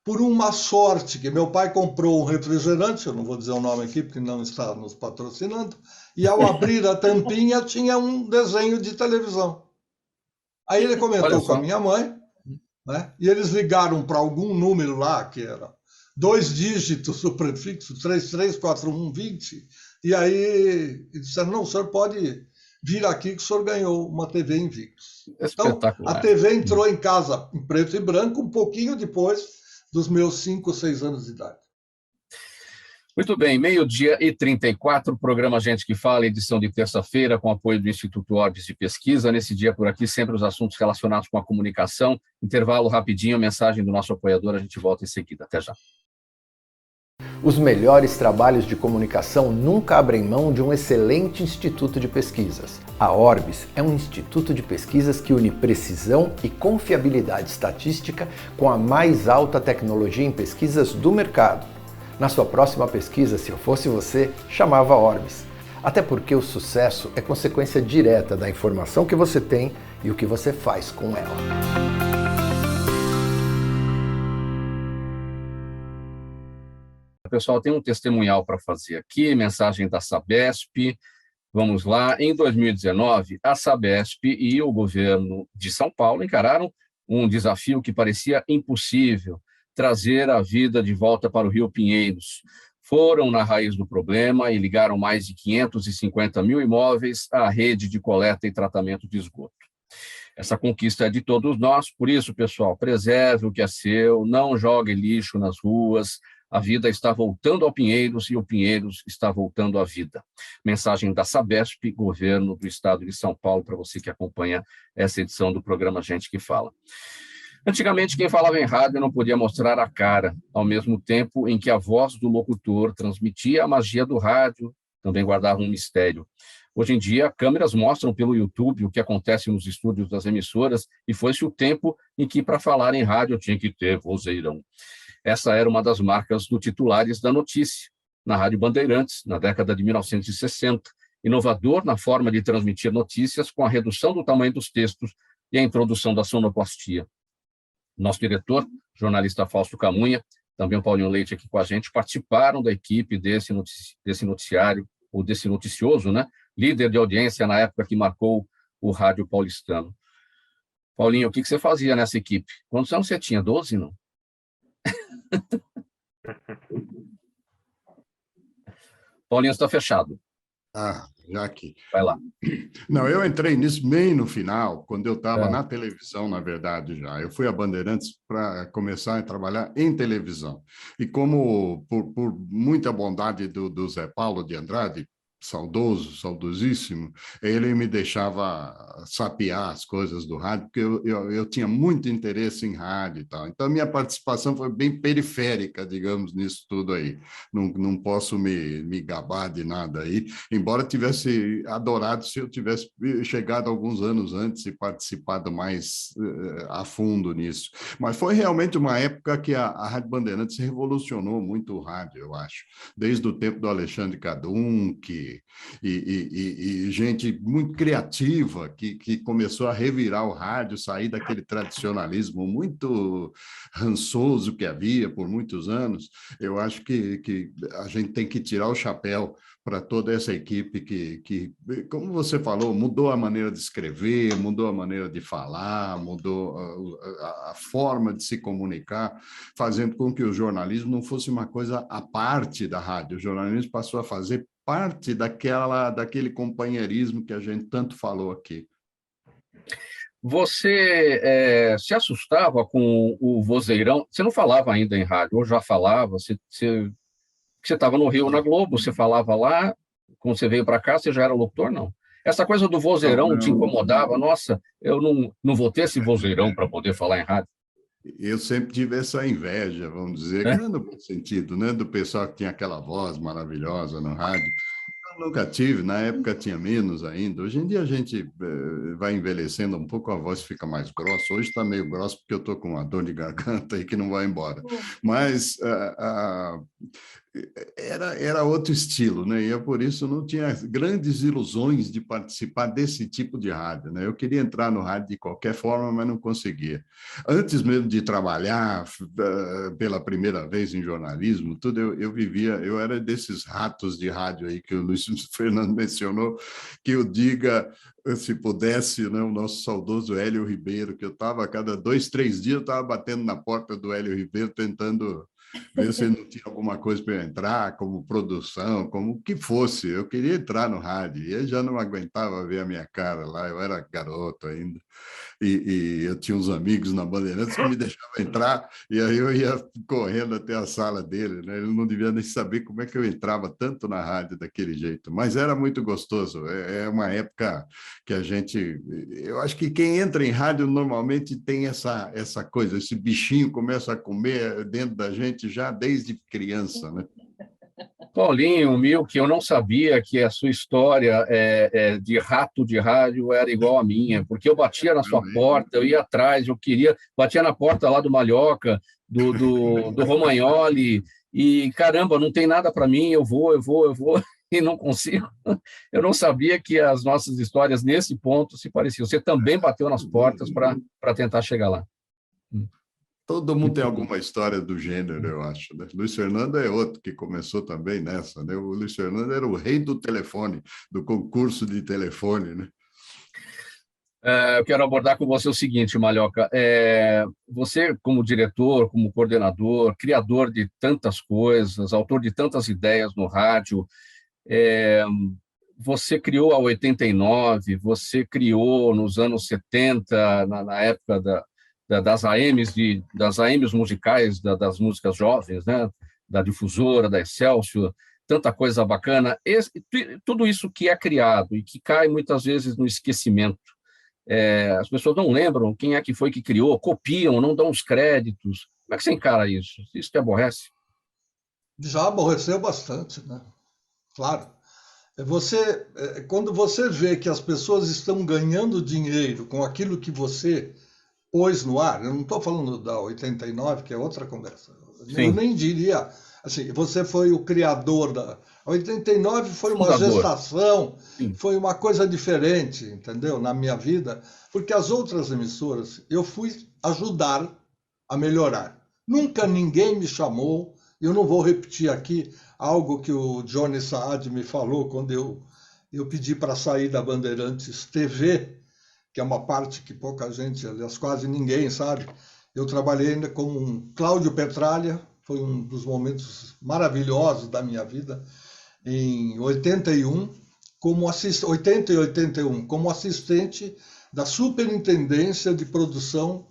por uma sorte, que meu pai comprou um refrigerante, eu não vou dizer o nome aqui porque não está nos patrocinando, e ao abrir a tampinha tinha um desenho de televisão. Aí ele comentou com a minha mãe, né? E eles ligaram para algum número lá, que era 2 dígitos, o prefixo 334120, e aí eles disseram, não, o senhor pode vir aqui que o senhor ganhou uma TV Invictus. Então, a TV entrou em casa em preto e branco um pouquinho depois dos meus 5 ou 6 anos de idade. Muito bem, 12h34, programa Gente que Fala, edição de terça-feira, com apoio do Instituto Ordes de Pesquisa. Nesse dia por aqui, sempre os assuntos relacionados com a comunicação. Intervalo rapidinho, mensagem do nosso apoiador, a gente volta em seguida. Até já. Os melhores trabalhos de comunicação nunca abrem mão de um excelente instituto de pesquisas. A Orbis é um instituto de pesquisas que une precisão e confiabilidade estatística com a mais alta tecnologia em pesquisas do mercado. Na sua próxima pesquisa, se eu fosse você, chamava Orbis. Até porque o sucesso é consequência direta da informação que você tem e o que você faz com ela. Pessoal, tem um testemunhal para fazer aqui, mensagem da Sabesp. Vamos lá. Em 2019, a Sabesp e o governo de São Paulo encararam um desafio que parecia impossível, trazer a vida de volta para o Rio Pinheiros. Foram na raiz do problema e ligaram mais de 550 mil imóveis à rede de coleta e tratamento de esgoto. Essa conquista é de todos nós, por isso, pessoal, preserve o que é seu, não jogue lixo nas ruas. A vida está voltando ao Pinheiros e o Pinheiros está voltando à vida. Mensagem da Sabesp, Governo do Estado de São Paulo, para você que acompanha essa edição do programa Gente que Fala. Antigamente, quem falava em rádio não podia mostrar a cara, ao mesmo tempo em que a voz do locutor transmitia a magia do rádio, também guardava um mistério. Hoje em dia, câmeras mostram pelo YouTube o que acontece nos estúdios das emissoras e foi-se o tempo em que, para falar em rádio, tinha que ter vozeirão. Essa era uma das marcas do Titulares da Notícia, na Rádio Bandeirantes, na década de 1960, inovador na forma de transmitir notícias com a redução do tamanho dos textos e a introdução da sonoplastia. Nosso diretor, jornalista Fausto Camunha, também o Paulinho Leite aqui com a gente, participaram da equipe desse noticiário, ou desse noticioso, né? Líder de audiência na época que marcou o rádio paulistano. Paulinho, o que você fazia nessa equipe? Quantos anos você tinha? 12, não? Paulinho, está fechado. Já aqui. Vai lá. Não, eu entrei nisso bem no final, quando eu estava na televisão, na verdade, já. Eu fui a Bandeirantes para começar a trabalhar em televisão. E como, por muita bondade do Zé Paulo de Andrade, saudoso, saudosíssimo, ele me deixava sapear as coisas do rádio, porque eu tinha muito interesse em rádio e tal. Então, minha participação foi bem periférica, digamos, nisso tudo aí. Não posso me gabar de nada aí, embora tivesse adorado se eu tivesse chegado alguns anos antes e participado mais a fundo nisso. Mas foi realmente uma época que a Rádio Bandeirantes revolucionou muito o rádio, eu acho. Desde o tempo do Alexandre Kadunk, e gente muito criativa que começou a revirar o rádio, sair daquele tradicionalismo muito rançoso que havia por muitos anos. Eu acho que a gente tem que tirar o chapéu para toda essa equipe que, como você falou, mudou a maneira de escrever, mudou a maneira de falar, mudou a forma de se comunicar, fazendo com que o jornalismo não fosse uma coisa à parte da rádio. O jornalismo passou a fazer parte daquele companheirismo que a gente tanto falou aqui. Você se assustava com o vozeirão? Você não falava ainda em rádio, ou já falava? Você estava no Rio, na Globo, você falava lá, quando você veio para cá, você já era locutor? Não. Essa coisa do vozeirão te incomodava? Nossa, eu não vou ter esse vozeirão para poder falar em rádio. Eu sempre tive essa inveja, vamos dizer, que não é no bom sentido, né? Do pessoal que tinha aquela voz maravilhosa no rádio. Eu nunca tive, na época tinha menos ainda. Hoje em dia a gente vai envelhecendo um pouco, a voz fica mais grossa. Hoje está meio grossa porque eu estou com uma dor de garganta aí que não vai embora. Mas era outro estilo, né? E eu, por isso, não tinha grandes ilusões de participar desse tipo de rádio, né? Eu queria entrar no rádio de qualquer forma, mas não conseguia. Antes mesmo de trabalhar pela primeira vez em jornalismo, tudo eu era desses ratos de rádio aí que o Luiz Fernando mencionou, que eu diga, se pudesse, né, o nosso saudoso Hélio Ribeiro, que eu estava a cada 2, 3 dias, eu estava batendo na porta do Hélio Ribeiro, tentando ver se não tinha alguma coisa para eu entrar, como produção, como o que fosse. Eu queria entrar no rádio, e ele já não aguentava ver a minha cara lá, eu era garoto ainda. E eu tinha uns amigos na Bandeirantes que me deixavam entrar, e aí eu ia correndo até a sala dele, né? Ele não devia nem saber como é que eu entrava tanto na rádio daquele jeito, mas era muito gostoso. É uma época que a gente... Eu acho que quem entra em rádio normalmente tem essa coisa, esse bichinho começa a comer dentro da gente já desde criança, né? Paulinho, Milk, eu não sabia que a sua história de rato de rádio era igual à minha, porque eu batia na sua porta, eu ia atrás, eu queria, batia na porta lá do Malhoca, do Romagnoli, e caramba, não tem nada para mim, eu vou, e não consigo. Eu não sabia que as nossas histórias nesse ponto se pareciam. Você também bateu nas portas para tentar chegar lá. Todo mundo tem alguma história do gênero, eu acho, né? Luiz Fernando é outro que começou também nessa, né? O Luiz Fernando era o rei do telefone, do concurso de telefone, né? Eu quero abordar com você o seguinte, Malhoca. Você, como diretor, como coordenador, criador de tantas coisas, autor de tantas ideias no rádio, você criou a 89, você criou nos anos 70, na época das AMs musicais, das músicas jovens, né? Da Difusora, da Excelsior, tanta coisa bacana. Tudo isso que é criado e que cai muitas vezes no esquecimento. As pessoas não lembram quem é que foi que criou, copiam, não dão os créditos. Como é que você encara isso? Isso te aborrece? Já aborreceu bastante, né? Claro. Quando você vê que as pessoas estão ganhando dinheiro com aquilo que você pôs no ar, eu não estou falando da 89, que é outra conversa. Sim. Eu nem diria, assim, você foi o criador da... A 89 foi uma Fundador. gestação, Sim. foi uma coisa diferente, entendeu? Na minha vida, porque as outras emissoras eu fui ajudar a melhorar. Nunca ninguém me chamou, eu não vou repetir aqui algo que o Johnny Saad me falou quando eu pedi para sair da Bandeirantes TV, que é uma parte que pouca gente, aliás, quase ninguém sabe. Eu trabalhei ainda com Cláudio Petralha, foi um dos momentos maravilhosos da minha vida, em 81, 80 e 81, como assistente da Superintendência de Produção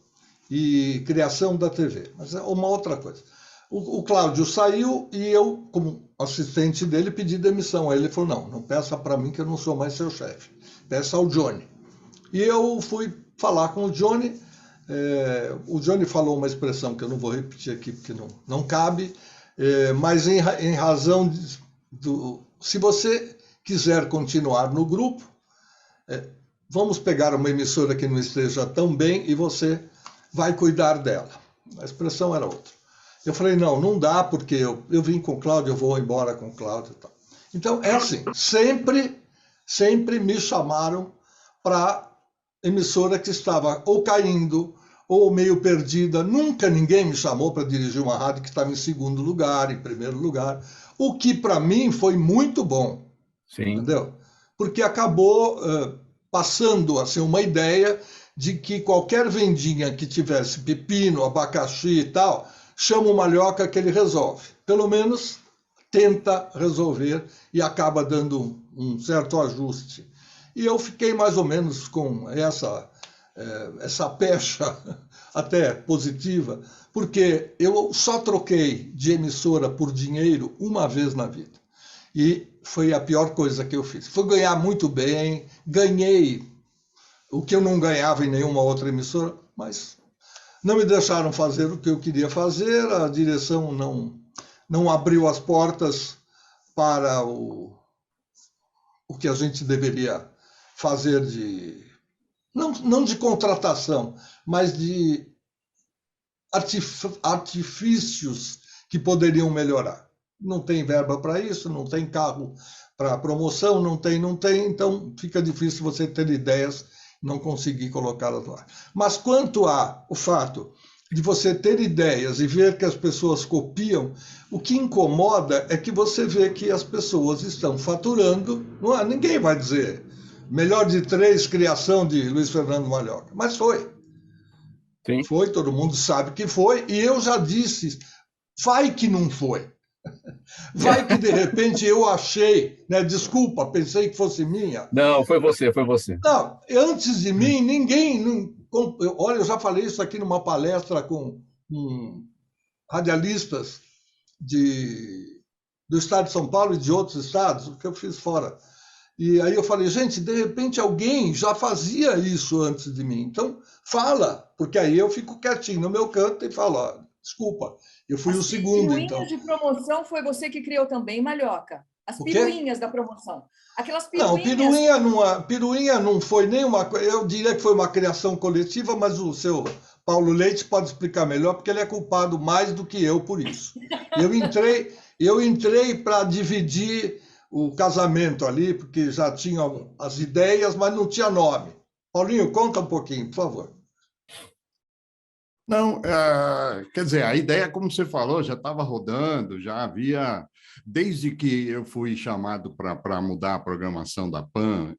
e Criação da TV. Mas é uma outra coisa. O Cláudio saiu e eu, como assistente dele, pedi demissão. Aí ele falou, não peça para mim que eu não sou mais seu chefe, peça ao Johnny. E eu fui falar com o Johnny. O Johnny falou uma expressão que eu não vou repetir aqui porque não cabe, mas em razão se você quiser continuar no grupo, vamos pegar uma emissora que não esteja tão bem e você vai cuidar dela. A expressão era outra. Eu falei, não dá, porque eu vim com o Cláudio, eu vou embora com o Cláudio e tal. Então, é assim, sempre me chamaram para emissora que estava ou caindo ou meio perdida. Nunca ninguém me chamou para dirigir uma rádio que estava em segundo lugar, em primeiro lugar, o que para mim foi muito bom. Sim. Entendeu? Porque acabou passando a ser uma ideia de que qualquer vendinha que tivesse pepino, abacaxi e tal, chama o Malhoca que ele resolve. Pelo menos tenta resolver e acaba dando um certo ajuste. E eu fiquei mais ou menos com essa pecha até positiva, porque eu só troquei de emissora por dinheiro uma vez na vida. E foi a pior coisa que eu fiz. Fui ganhar muito bem, ganhei o que eu não ganhava em nenhuma outra emissora, mas não me deixaram fazer o que eu queria fazer, a direção não abriu as portas para o que a gente deveria fazer não de contratação, mas de artifícios que poderiam melhorar. Não tem verba para isso, não tem carro para promoção, não tem, então fica difícil você ter ideias e não conseguir colocá-las no ar. Mas quanto ao fato de você ter ideias e ver que as pessoas copiam, o que incomoda é que você vê que as pessoas estão faturando, ninguém vai dizer melhor de 3, criação de Luiz Fernando Malhoca, mas foi. Sim. Foi, todo mundo sabe que foi, e eu já disse, vai que não foi. Vai que de repente eu achei, né? Desculpa, pensei que fosse minha. Não, foi você. Não, antes de mim, ninguém... Olha, eu já falei isso aqui numa palestra com radialistas do estado de São Paulo e de outros estados, que eu fiz fora. E aí eu falei, gente, de repente alguém já fazia isso antes de mim. Então, fala, porque aí eu fico quietinho no meu canto e falo, ó, Desculpa, eu fui o segundo, então. As piruinhas de promoção foi você que criou também, Malhoca? As piruinhas da promoção. Aquelas piruinhas... Não, piruinha não foi nenhuma... Eu diria que foi uma criação coletiva, mas o seu Paulo Leite pode explicar melhor, porque ele é culpado mais do que eu por isso. Eu entrei para dividir o casamento ali, porque já tinha as ideias, mas não tinha nome. Paulinho, conta um pouquinho, por favor. Não, quer dizer, a ideia, como você falou, já estava rodando, já havia, desde que eu fui chamado para mudar a programação da PAN,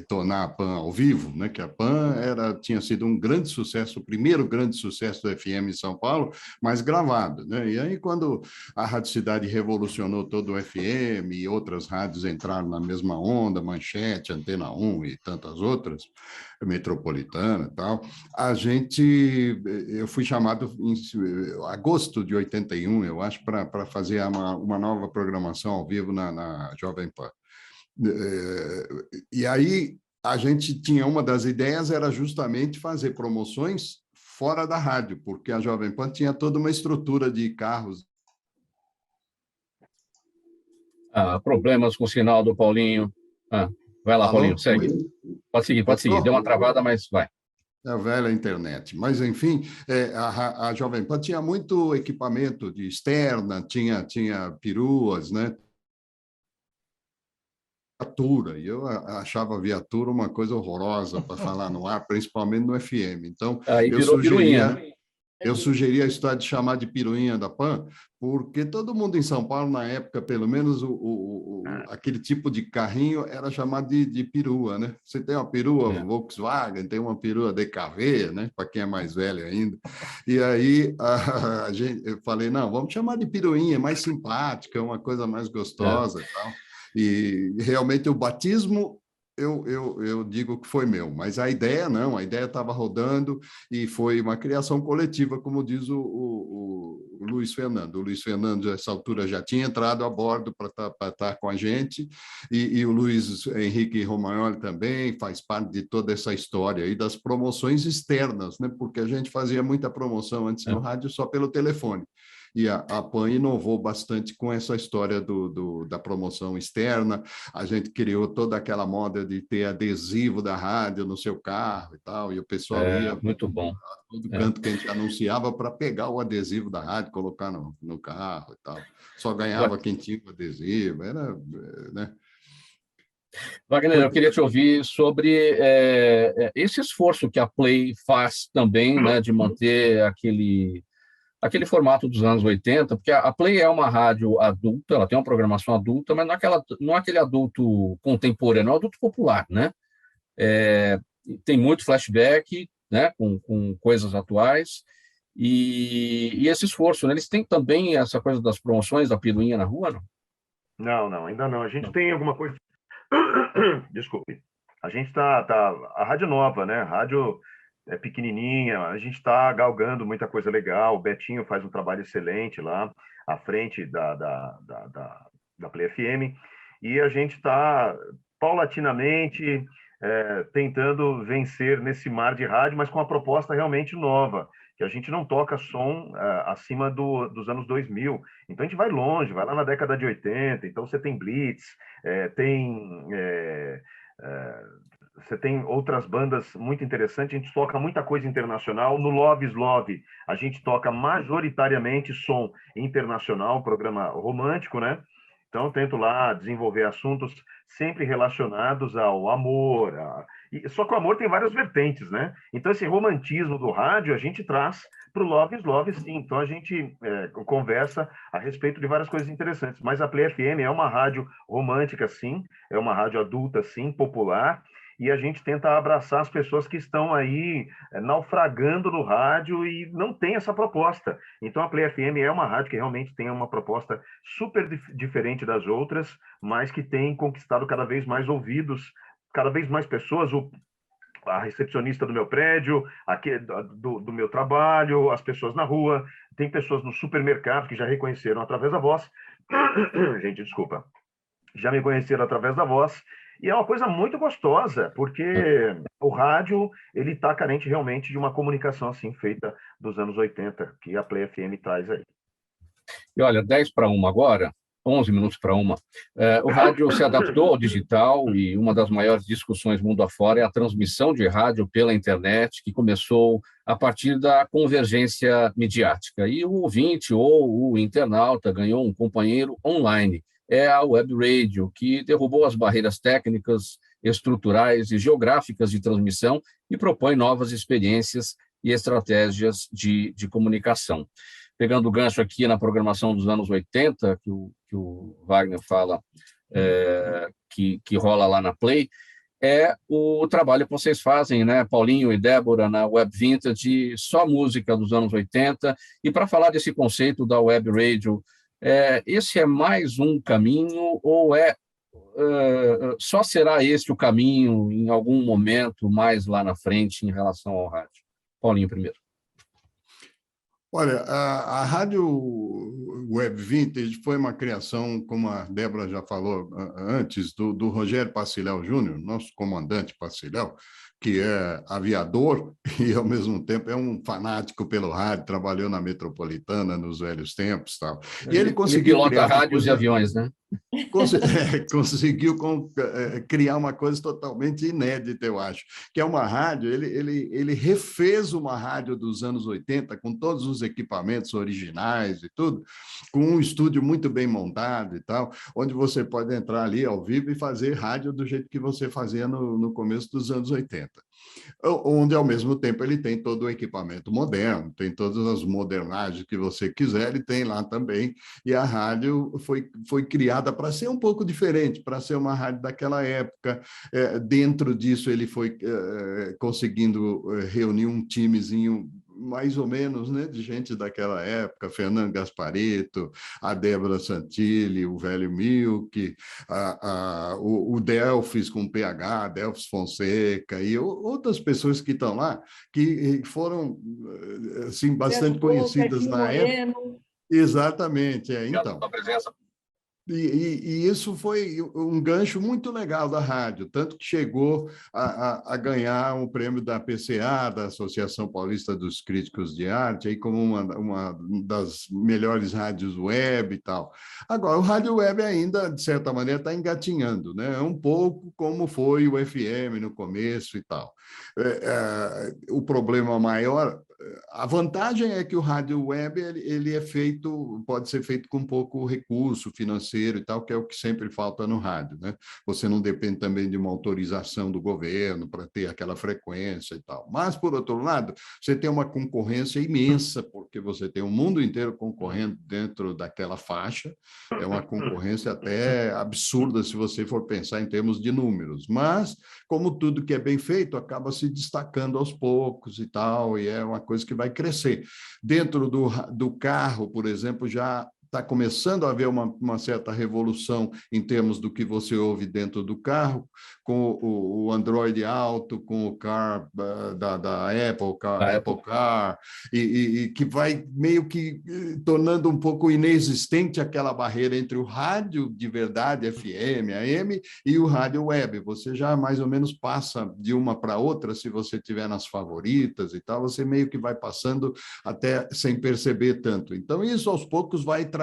tornar a PAN ao vivo, né, que a PAN tinha sido um grande sucesso, o primeiro grande sucesso do FM em São Paulo, mas gravado, né? E aí, quando a Rádio Cidade revolucionou todo o FM e outras rádios entraram na mesma onda, Manchete, Antena 1 e tantas outras, Metropolitana e tal, eu fui chamado em agosto de 81, eu acho, para fazer uma nova programação ao vivo na Jovem Pan. E aí a gente tinha, uma das ideias era justamente fazer promoções fora da rádio, porque a Jovem Pan tinha toda uma estrutura de carros. Problemas com o sinal do Paulinho. Vai lá, Paulinho, segue. Pode seguir. Deu uma travada, mas vai. É a velha internet. Mas, enfim, a Jovem Pan tinha muito equipamento de externa, tinha peruas, né? Viatura, e eu achava a viatura uma coisa horrorosa para falar no ar, principalmente no FM. Então, eu sugeria a história de chamar de piruinha da PAN, porque todo mundo em São Paulo, na época, pelo menos aquele tipo de carrinho era chamado de perua, né? Você tem uma perua Volkswagen, tem uma perua DKV, né? Para quem é mais velho ainda. E aí eu falei, não, vamos chamar de piruinha, é mais simpática, é uma coisa mais gostosa e tal. E realmente o batismo eu digo que foi meu, mas a ideia não, a ideia estava rodando e foi uma criação coletiva, como diz o Luiz Fernando. O Luiz Fernando, nessa altura, já tinha entrado a bordo para estar com a gente, e o Luiz Henrique Romagnoli também faz parte de toda essa história aí das promoções externas, né? Porque a gente fazia muita promoção antes no rádio só pelo telefone. E a PAN inovou bastante com essa história da promoção externa. A gente criou toda aquela moda de ter adesivo da rádio no seu carro e tal, e o pessoal ia muito bom. A todo canto que a gente anunciava para pegar o adesivo da rádio, colocar no carro e tal. Só ganhava quem tinha o adesivo, era, né? Wagner, eu queria te ouvir sobre esse esforço que a Play faz também, né, de manter aquele formato dos anos 80, porque a Play é uma rádio adulta, ela tem uma programação adulta, mas não é aquele adulto contemporâneo, é um adulto popular, né? Tem muito flashback, né, com coisas atuais, e esse esforço, né? Eles têm também essa coisa das promoções da piruinha na rua, não? Não, ainda não. A gente tem alguma coisa... Desculpe. A gente está... A rádio nova, né? A rádio... é pequenininha, a gente está galgando muita coisa legal, o Betinho faz um trabalho excelente lá, à frente da Play FM, e a gente está paulatinamente tentando vencer nesse mar de rádio, mas com uma proposta realmente nova, que a gente não toca som acima dos anos 2000, então a gente vai longe, vai lá na década de 80, então você tem Blitz, você tem outras bandas muito interessantes, a gente toca muita coisa internacional. No Love is Love, a gente toca majoritariamente som internacional, programa romântico, né? Então, eu tento lá desenvolver assuntos sempre relacionados ao amor. Só que o amor tem várias vertentes, né? Então, esse romantismo do rádio, a gente traz para o Love is Love, sim. Então, a gente conversa a respeito de várias coisas interessantes. Mas a Play FM é uma rádio romântica, sim. É uma rádio adulta, sim, popular. E a gente tenta abraçar as pessoas que estão aí naufragando no rádio e não tem essa proposta. Então, a Play FM é uma rádio que realmente tem uma proposta super diferente das outras, mas que tem conquistado cada vez mais ouvidos, cada vez mais pessoas. A recepcionista do meu prédio, do meu trabalho, as pessoas na rua, tem pessoas no supermercado que já reconheceram através da voz. Gente, desculpa. Já me conheceram através da voz. E é uma coisa muito gostosa, porque o rádio ele está carente realmente de uma comunicação assim feita dos anos 80, que a Play FM traz aí. E olha, 10 para 1 agora, 11 minutos para 1. O rádio se adaptou ao digital e uma das maiores discussões mundo afora é a transmissão de rádio pela internet, que começou a partir da convergência midiática. E o ouvinte ou o internauta ganhou um companheiro online. É a web radio, que derrubou as barreiras técnicas, estruturais e geográficas de transmissão e propõe novas experiências e estratégias de comunicação. Pegando o gancho aqui na programação dos anos 80, que o Wagner fala, que rola lá na Play, é o trabalho que vocês fazem, né, Paulinho e Débora, na Web Vintage, só música dos anos 80. E para falar desse conceito da Web Radio, esse é mais um caminho ou só será esse o caminho em algum momento mais lá na frente em relação ao rádio? Paulinho primeiro. Olha, a Rádio Web Vintage foi uma criação, como a Débora já falou antes, do Rogério Pacilhel Júnior, nosso comandante Pacilhel, que é aviador e, ao mesmo tempo, é um fanático pelo rádio, trabalhou na Metropolitana nos velhos tempos. Tal. E ele conseguiu pilota rádios e aviões, né? Conseguiu criar uma coisa totalmente inédita, eu acho, que é uma rádio, ele refez uma rádio dos anos 80, com todos os equipamentos originais e tudo, com um estúdio muito bem montado e tal, onde você pode entrar ali ao vivo e fazer rádio do jeito que você fazia no começo dos anos 80. Onde, ao mesmo tempo, ele tem todo o equipamento moderno, tem todas as modernagens que você quiser, ele tem lá também, e a rádio foi criada para ser um pouco diferente, para ser uma rádio daquela época. Dentro disso, ele foi conseguindo reunir um timezinho mais ou menos, né, de gente daquela época, Fernando Gasparetto, a Débora Santilli, o velho Milk, o Delfis com PH, Delfis Fonseca, e outras pessoas que estão lá, que foram assim, bastante conhecidas na época. Exatamente, então. E isso foi um gancho muito legal da rádio, tanto que chegou a ganhar um prêmio da PCA, da Associação Paulista dos Críticos de Arte, aí como uma das melhores rádios web e tal. Agora, o rádio web ainda, de certa maneira, está engatinhando, né? Um pouco como foi o FM no começo e tal. O problema maior... A vantagem é que o rádio web ele pode ser feito com pouco recurso financeiro e tal, que é o que sempre falta no rádio, né? Você não depende também de uma autorização do governo para ter aquela frequência e tal. Mas, por outro lado, você tem uma concorrência imensa, porque você tem o mundo inteiro concorrendo dentro daquela faixa. É uma concorrência até absurda se você for pensar em termos de números. Mas, como tudo que é bem feito, acaba se destacando aos poucos e tal, e é uma coisa que vai crescer. Dentro do carro, por exemplo, já está começando a haver uma certa revolução em termos do que você ouve dentro do carro, com o Android Auto, com o Car da Apple, Apple Car, e que vai meio que tornando um pouco inexistente aquela barreira entre o rádio de verdade, FM, AM, e o rádio web. Você já mais ou menos passa de uma para outra, se você tiver nas favoritas e tal, você meio que vai passando até sem perceber tanto. Então, isso aos poucos vai trazer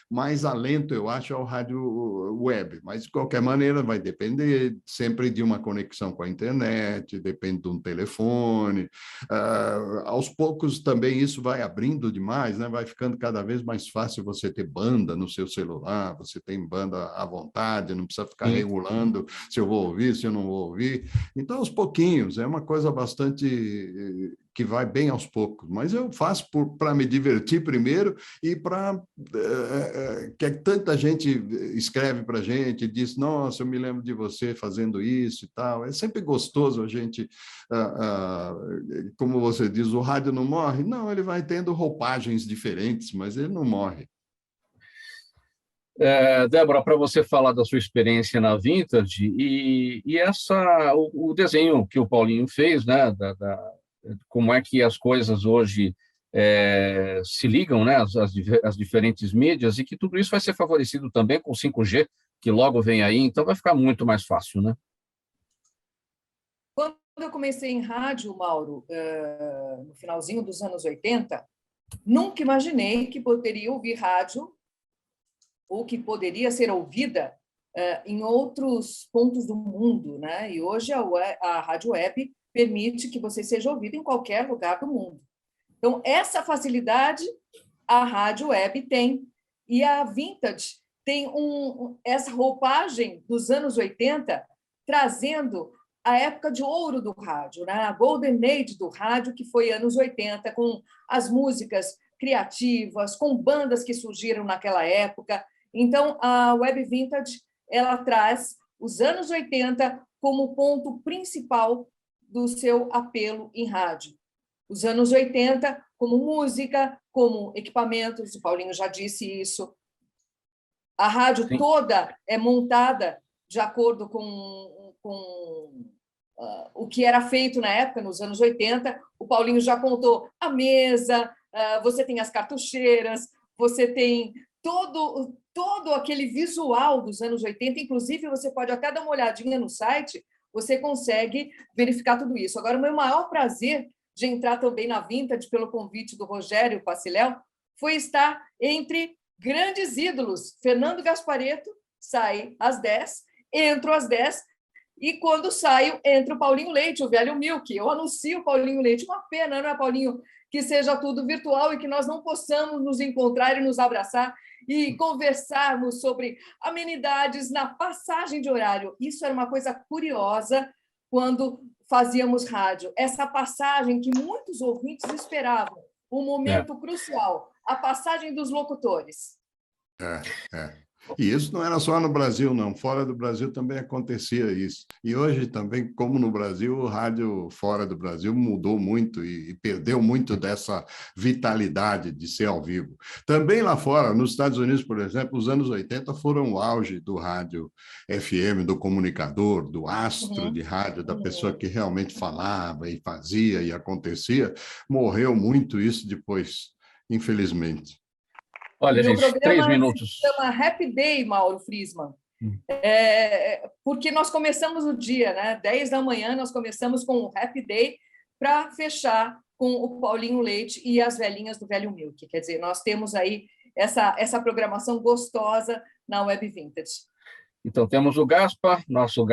mais alento, eu acho, ao rádio web. Mas, de qualquer maneira, vai depender sempre de uma conexão com a internet, depende de um telefone. Aos poucos, também, isso vai abrindo demais, né? Vai ficando cada vez mais fácil você ter banda no seu celular, você tem banda à vontade, não precisa ficar regulando se eu vou ouvir, se eu não vou ouvir. Então, aos pouquinhos, é uma coisa bastante... que vai bem aos poucos, mas eu faço para me divertir primeiro e para que tanta gente escreve para a gente, diz, nossa, eu me lembro de você fazendo isso e tal. É sempre gostoso a gente, como você diz, o rádio não morre? Não, ele vai tendo roupagens diferentes, mas ele não morre. Débora, para você falar da sua experiência na Vintage e o desenho que o Paulinho fez, né, como é que as coisas hoje se ligam, né, as diferentes mídias, e que tudo isso vai ser favorecido também com 5G, que logo vem aí, então vai ficar muito mais fácil, né? Quando eu comecei em rádio, Mauro, no finalzinho dos anos 80, nunca imaginei que poderia ouvir rádio ou que poderia ser ouvida em outros pontos do mundo, né? E hoje a rádio web permite que você seja ouvido em qualquer lugar do mundo. Então, essa facilidade a rádio web tem. E a Vintage tem essa roupagem dos anos 80, trazendo a época de ouro do rádio, né? A Golden Age do rádio, que foi anos 80, com as músicas criativas, com bandas que surgiram naquela época. Então, a Web Vintage ela traz os anos 80 como ponto principal do seu apelo em rádio. Os anos 80 como música, como equipamentos, o Paulinho já disse isso. A rádio Sim. toda é montada de acordo com o que era feito na época, nos anos 80. O Paulinho já contou a mesa, você tem as cartucheiras, você tem todo aquele visual dos anos 80, inclusive você pode até dar uma olhadinha no site, você consegue verificar tudo isso. Agora, o meu maior prazer de entrar também na Vintage, pelo convite do Rogério Paciléu, foi estar entre grandes ídolos. Fernando Gasparetto sai às 10, entro às 10, e quando saio, entra o Paulinho Leite, o velho Milk. Eu anuncio o Paulinho Leite. Uma pena, não é, Paulinho, que seja tudo virtual e que nós não possamos nos encontrar e nos abraçar e conversarmos sobre amenidades na passagem de horário. Isso era uma coisa curiosa quando fazíamos rádio. Essa passagem que muitos ouvintes esperavam, um momento crucial, a passagem dos locutores. E isso não era só no Brasil, não. Fora do Brasil também acontecia isso. E hoje também, como no Brasil, o rádio fora do Brasil mudou muito e perdeu muito dessa vitalidade de ser ao vivo. Também lá fora, nos Estados Unidos, por exemplo, os anos 80 foram o auge do rádio FM, do comunicador, do astro de rádio, da pessoa que realmente falava e fazia e acontecia. Morreu muito isso depois, infelizmente. Olha, Meu gente, 3 minutos. Se chama Happy Day, Mauro Friesman, porque nós começamos o dia, né? 10 da manhã, nós começamos com o Happy Day para fechar com o Paulinho Leite e as velhinhas do Velho Milk. Quer dizer, nós temos aí essa programação gostosa na Web Vintage. Então, temos o nosso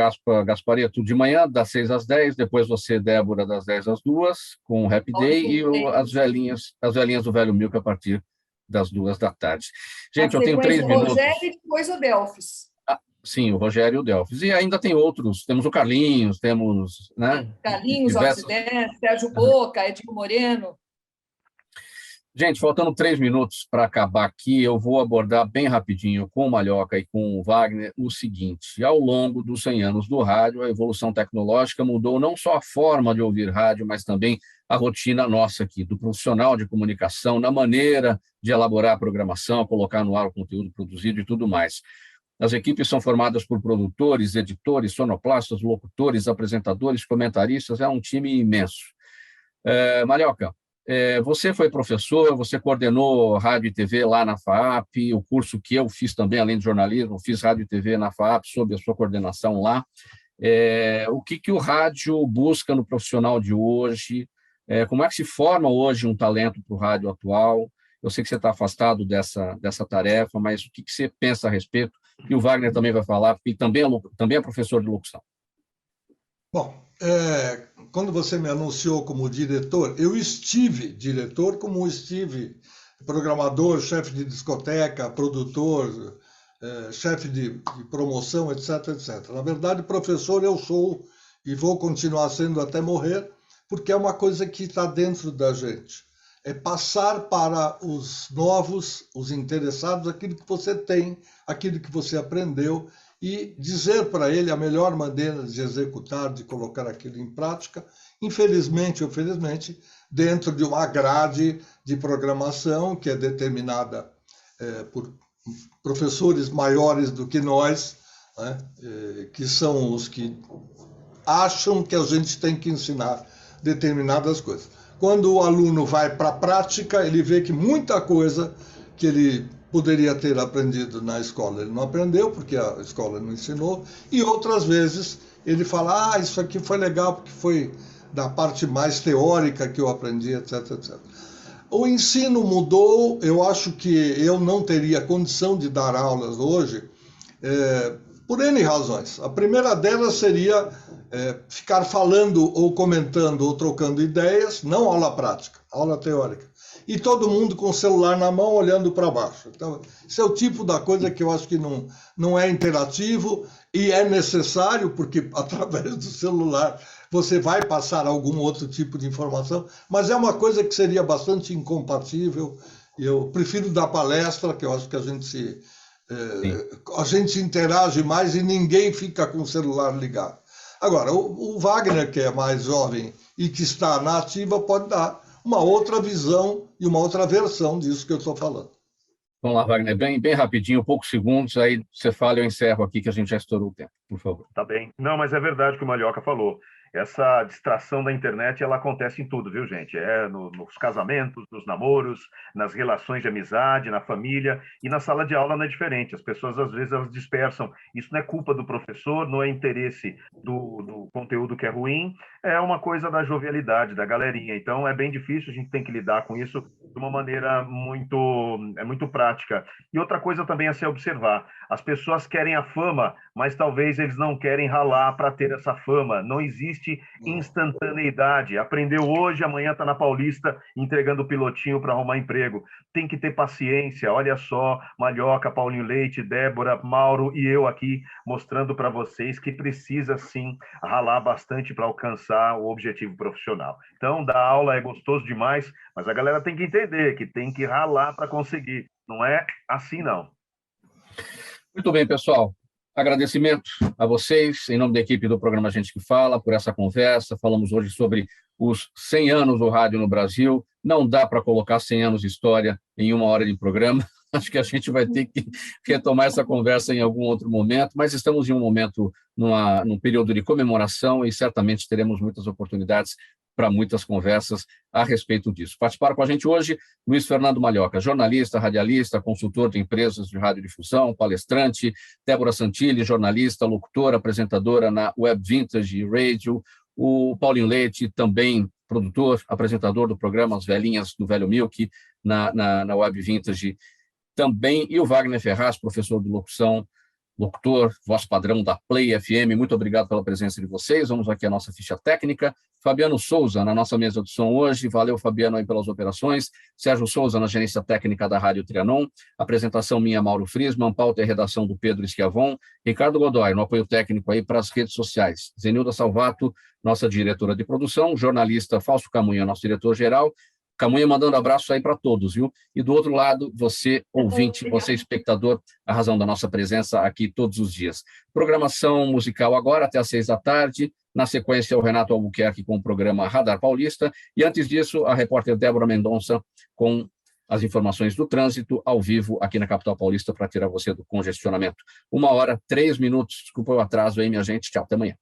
Gasparetto de manhã, das 6 às 10, depois você, Débora, das 10 às 2, com o Happy Day, e as velhinhas do Velho Milk a partir das 2 da tarde. Gente, eu tenho 3 minutos. O Rogério e depois o Delfis. Sim, o Rogério e o Delfis. E ainda tem outros, temos o Carlinhos, temos... né? Carlinhos, Oxidente, Sérgio Boca, Edinho Moreno. Gente, faltando 3 minutos para acabar aqui, eu vou abordar bem rapidinho com o Malhoca e com o Wagner o seguinte: ao longo dos 100 anos do rádio, a evolução tecnológica mudou não só a forma de ouvir rádio, mas também a rotina nossa aqui, do profissional de comunicação, na maneira de elaborar a programação, colocar no ar o conteúdo produzido e tudo mais. As equipes são formadas por produtores, editores, sonoplastas, locutores, apresentadores, comentaristas, é um time imenso. Malhoca, você foi professor, você coordenou rádio e TV lá na FAAP, o curso que eu fiz também, além de jornalismo, fiz rádio e TV na FAAP, sob a sua coordenação lá. O que o rádio busca no profissional de hoje? Como é que se forma hoje um talento para o rádio atual? Eu sei que você está afastado dessa tarefa, mas o que você pensa a respeito? E o Wagner também vai falar, porque também é professor de locução. Bom, quando você me anunciou como diretor, eu estive diretor, como estive programador, chefe de discoteca, produtor, chefe de promoção, etc, etc. Na verdade, professor eu sou e vou continuar sendo até morrer, porque é uma coisa que está dentro da gente. É passar para os novos, os interessados, aquilo que você tem, aquilo que você aprendeu, e dizer para ele a melhor maneira de executar, de colocar aquilo em prática, infelizmente ou felizmente, dentro de uma grade de programação que é determinada por professores maiores do que nós, né, que são os que acham que a gente tem que ensinar determinadas coisas. Quando o aluno vai para a prática, ele vê que muita coisa que ele poderia ter aprendido na escola. Ele não aprendeu, porque a escola não ensinou, e outras vezes ele fala, isso aqui foi legal, porque foi da parte mais teórica que eu aprendi, etc, etc. O ensino mudou, eu acho que eu não teria condição de dar aulas hoje, por N razões. A primeira delas seria ficar falando ou comentando ou trocando ideias, não aula prática, aula teórica. E todo mundo com o celular na mão olhando para baixo. Então, esse é o tipo da coisa que eu acho que não é interativo e é necessário, porque através do celular você vai passar algum outro tipo de informação, mas é uma coisa que seria bastante incompatível. Eu prefiro dar palestra, que eu acho que a gente interage mais e ninguém fica com o celular ligado. Agora, o Wagner, que é mais jovem e que está na ativa, pode dar uma outra visão e uma outra versão disso que eu estou falando. Vamos lá, Wagner, bem rapidinho, poucos segundos, aí você fala e eu encerro aqui, que a gente já estourou o tempo, por favor. Tá bem. Não, mas é verdade o que o Malhoca falou. Essa distração da internet, ela acontece em tudo, viu, gente? Nos casamentos, nos namoros, nas relações de amizade, na família, e na sala de aula não é diferente. As pessoas, às vezes, elas dispersam. Isso não é culpa do professor, não é interesse do conteúdo que é ruim, é uma coisa da jovialidade, da galerinha. Então, é bem difícil, a gente tem que lidar com isso de uma maneira muito prática. E outra coisa também a se observar, as pessoas querem a fama, mas talvez eles não querem ralar para ter essa fama. Não existe instantaneidade. Aprendeu hoje, amanhã está na Paulista entregando o pilotinho para arrumar emprego. Tem que ter paciência. Olha só, Malhoca, Paulinho Leite, Débora, Mauro e eu aqui mostrando para vocês que precisa sim ralar bastante para alcançar o objetivo profissional. Então, dar aula é gostoso demais, mas a galera tem que entender que tem que ralar para conseguir. Não é assim, não. Muito bem, pessoal. Agradecimentos a vocês, em nome da equipe do programa Gente que Fala, por essa conversa. Falamos hoje sobre os 100 anos do rádio no Brasil. Não dá para colocar 100 anos de história em uma hora de programa. Acho que a gente vai ter que retomar essa conversa em algum outro momento, mas estamos em um momento, num período de comemoração e certamente teremos muitas oportunidades para muitas conversas a respeito disso. Participaram com a gente hoje Luiz Fernando Malhoca, jornalista, radialista, consultor de empresas de radiodifusão, palestrante, Débora Santilli, jornalista, locutora, apresentadora na Web Vintage Radio, o Paulinho Leite, também produtor, apresentador do programa As Velhinhas do Velho Milk, na Web Vintage também, e o Wagner Ferraz, professor de locução, locutor, voz padrão da Play FM. Muito obrigado pela presença de vocês. Vamos aqui à nossa ficha técnica. Fabiano Souza, na nossa mesa de som hoje. Valeu, Fabiano, aí pelas operações. Sérgio Souza, na gerência técnica da Rádio Trianon. Apresentação minha, Mauro Friesman. Pauta e redação do Pedro Schiavon. Ricardo Godoy, no apoio técnico aí para as redes sociais. Zenilda Salvato, nossa diretora de produção. Jornalista Fausto Camunha, nosso diretor-geral. Camunha mandando abraço aí para todos, viu? E do outro lado, você ouvinte, você espectador, a razão da nossa presença aqui todos os dias. Programação musical agora, até às 18h. Na sequência, o Renato Albuquerque com o programa Radar Paulista. E antes disso, a repórter Débora Mendonça com as informações do trânsito ao vivo aqui na capital paulista para tirar você do congestionamento. 1h03, desculpa o atraso aí, minha gente. Tchau, até amanhã.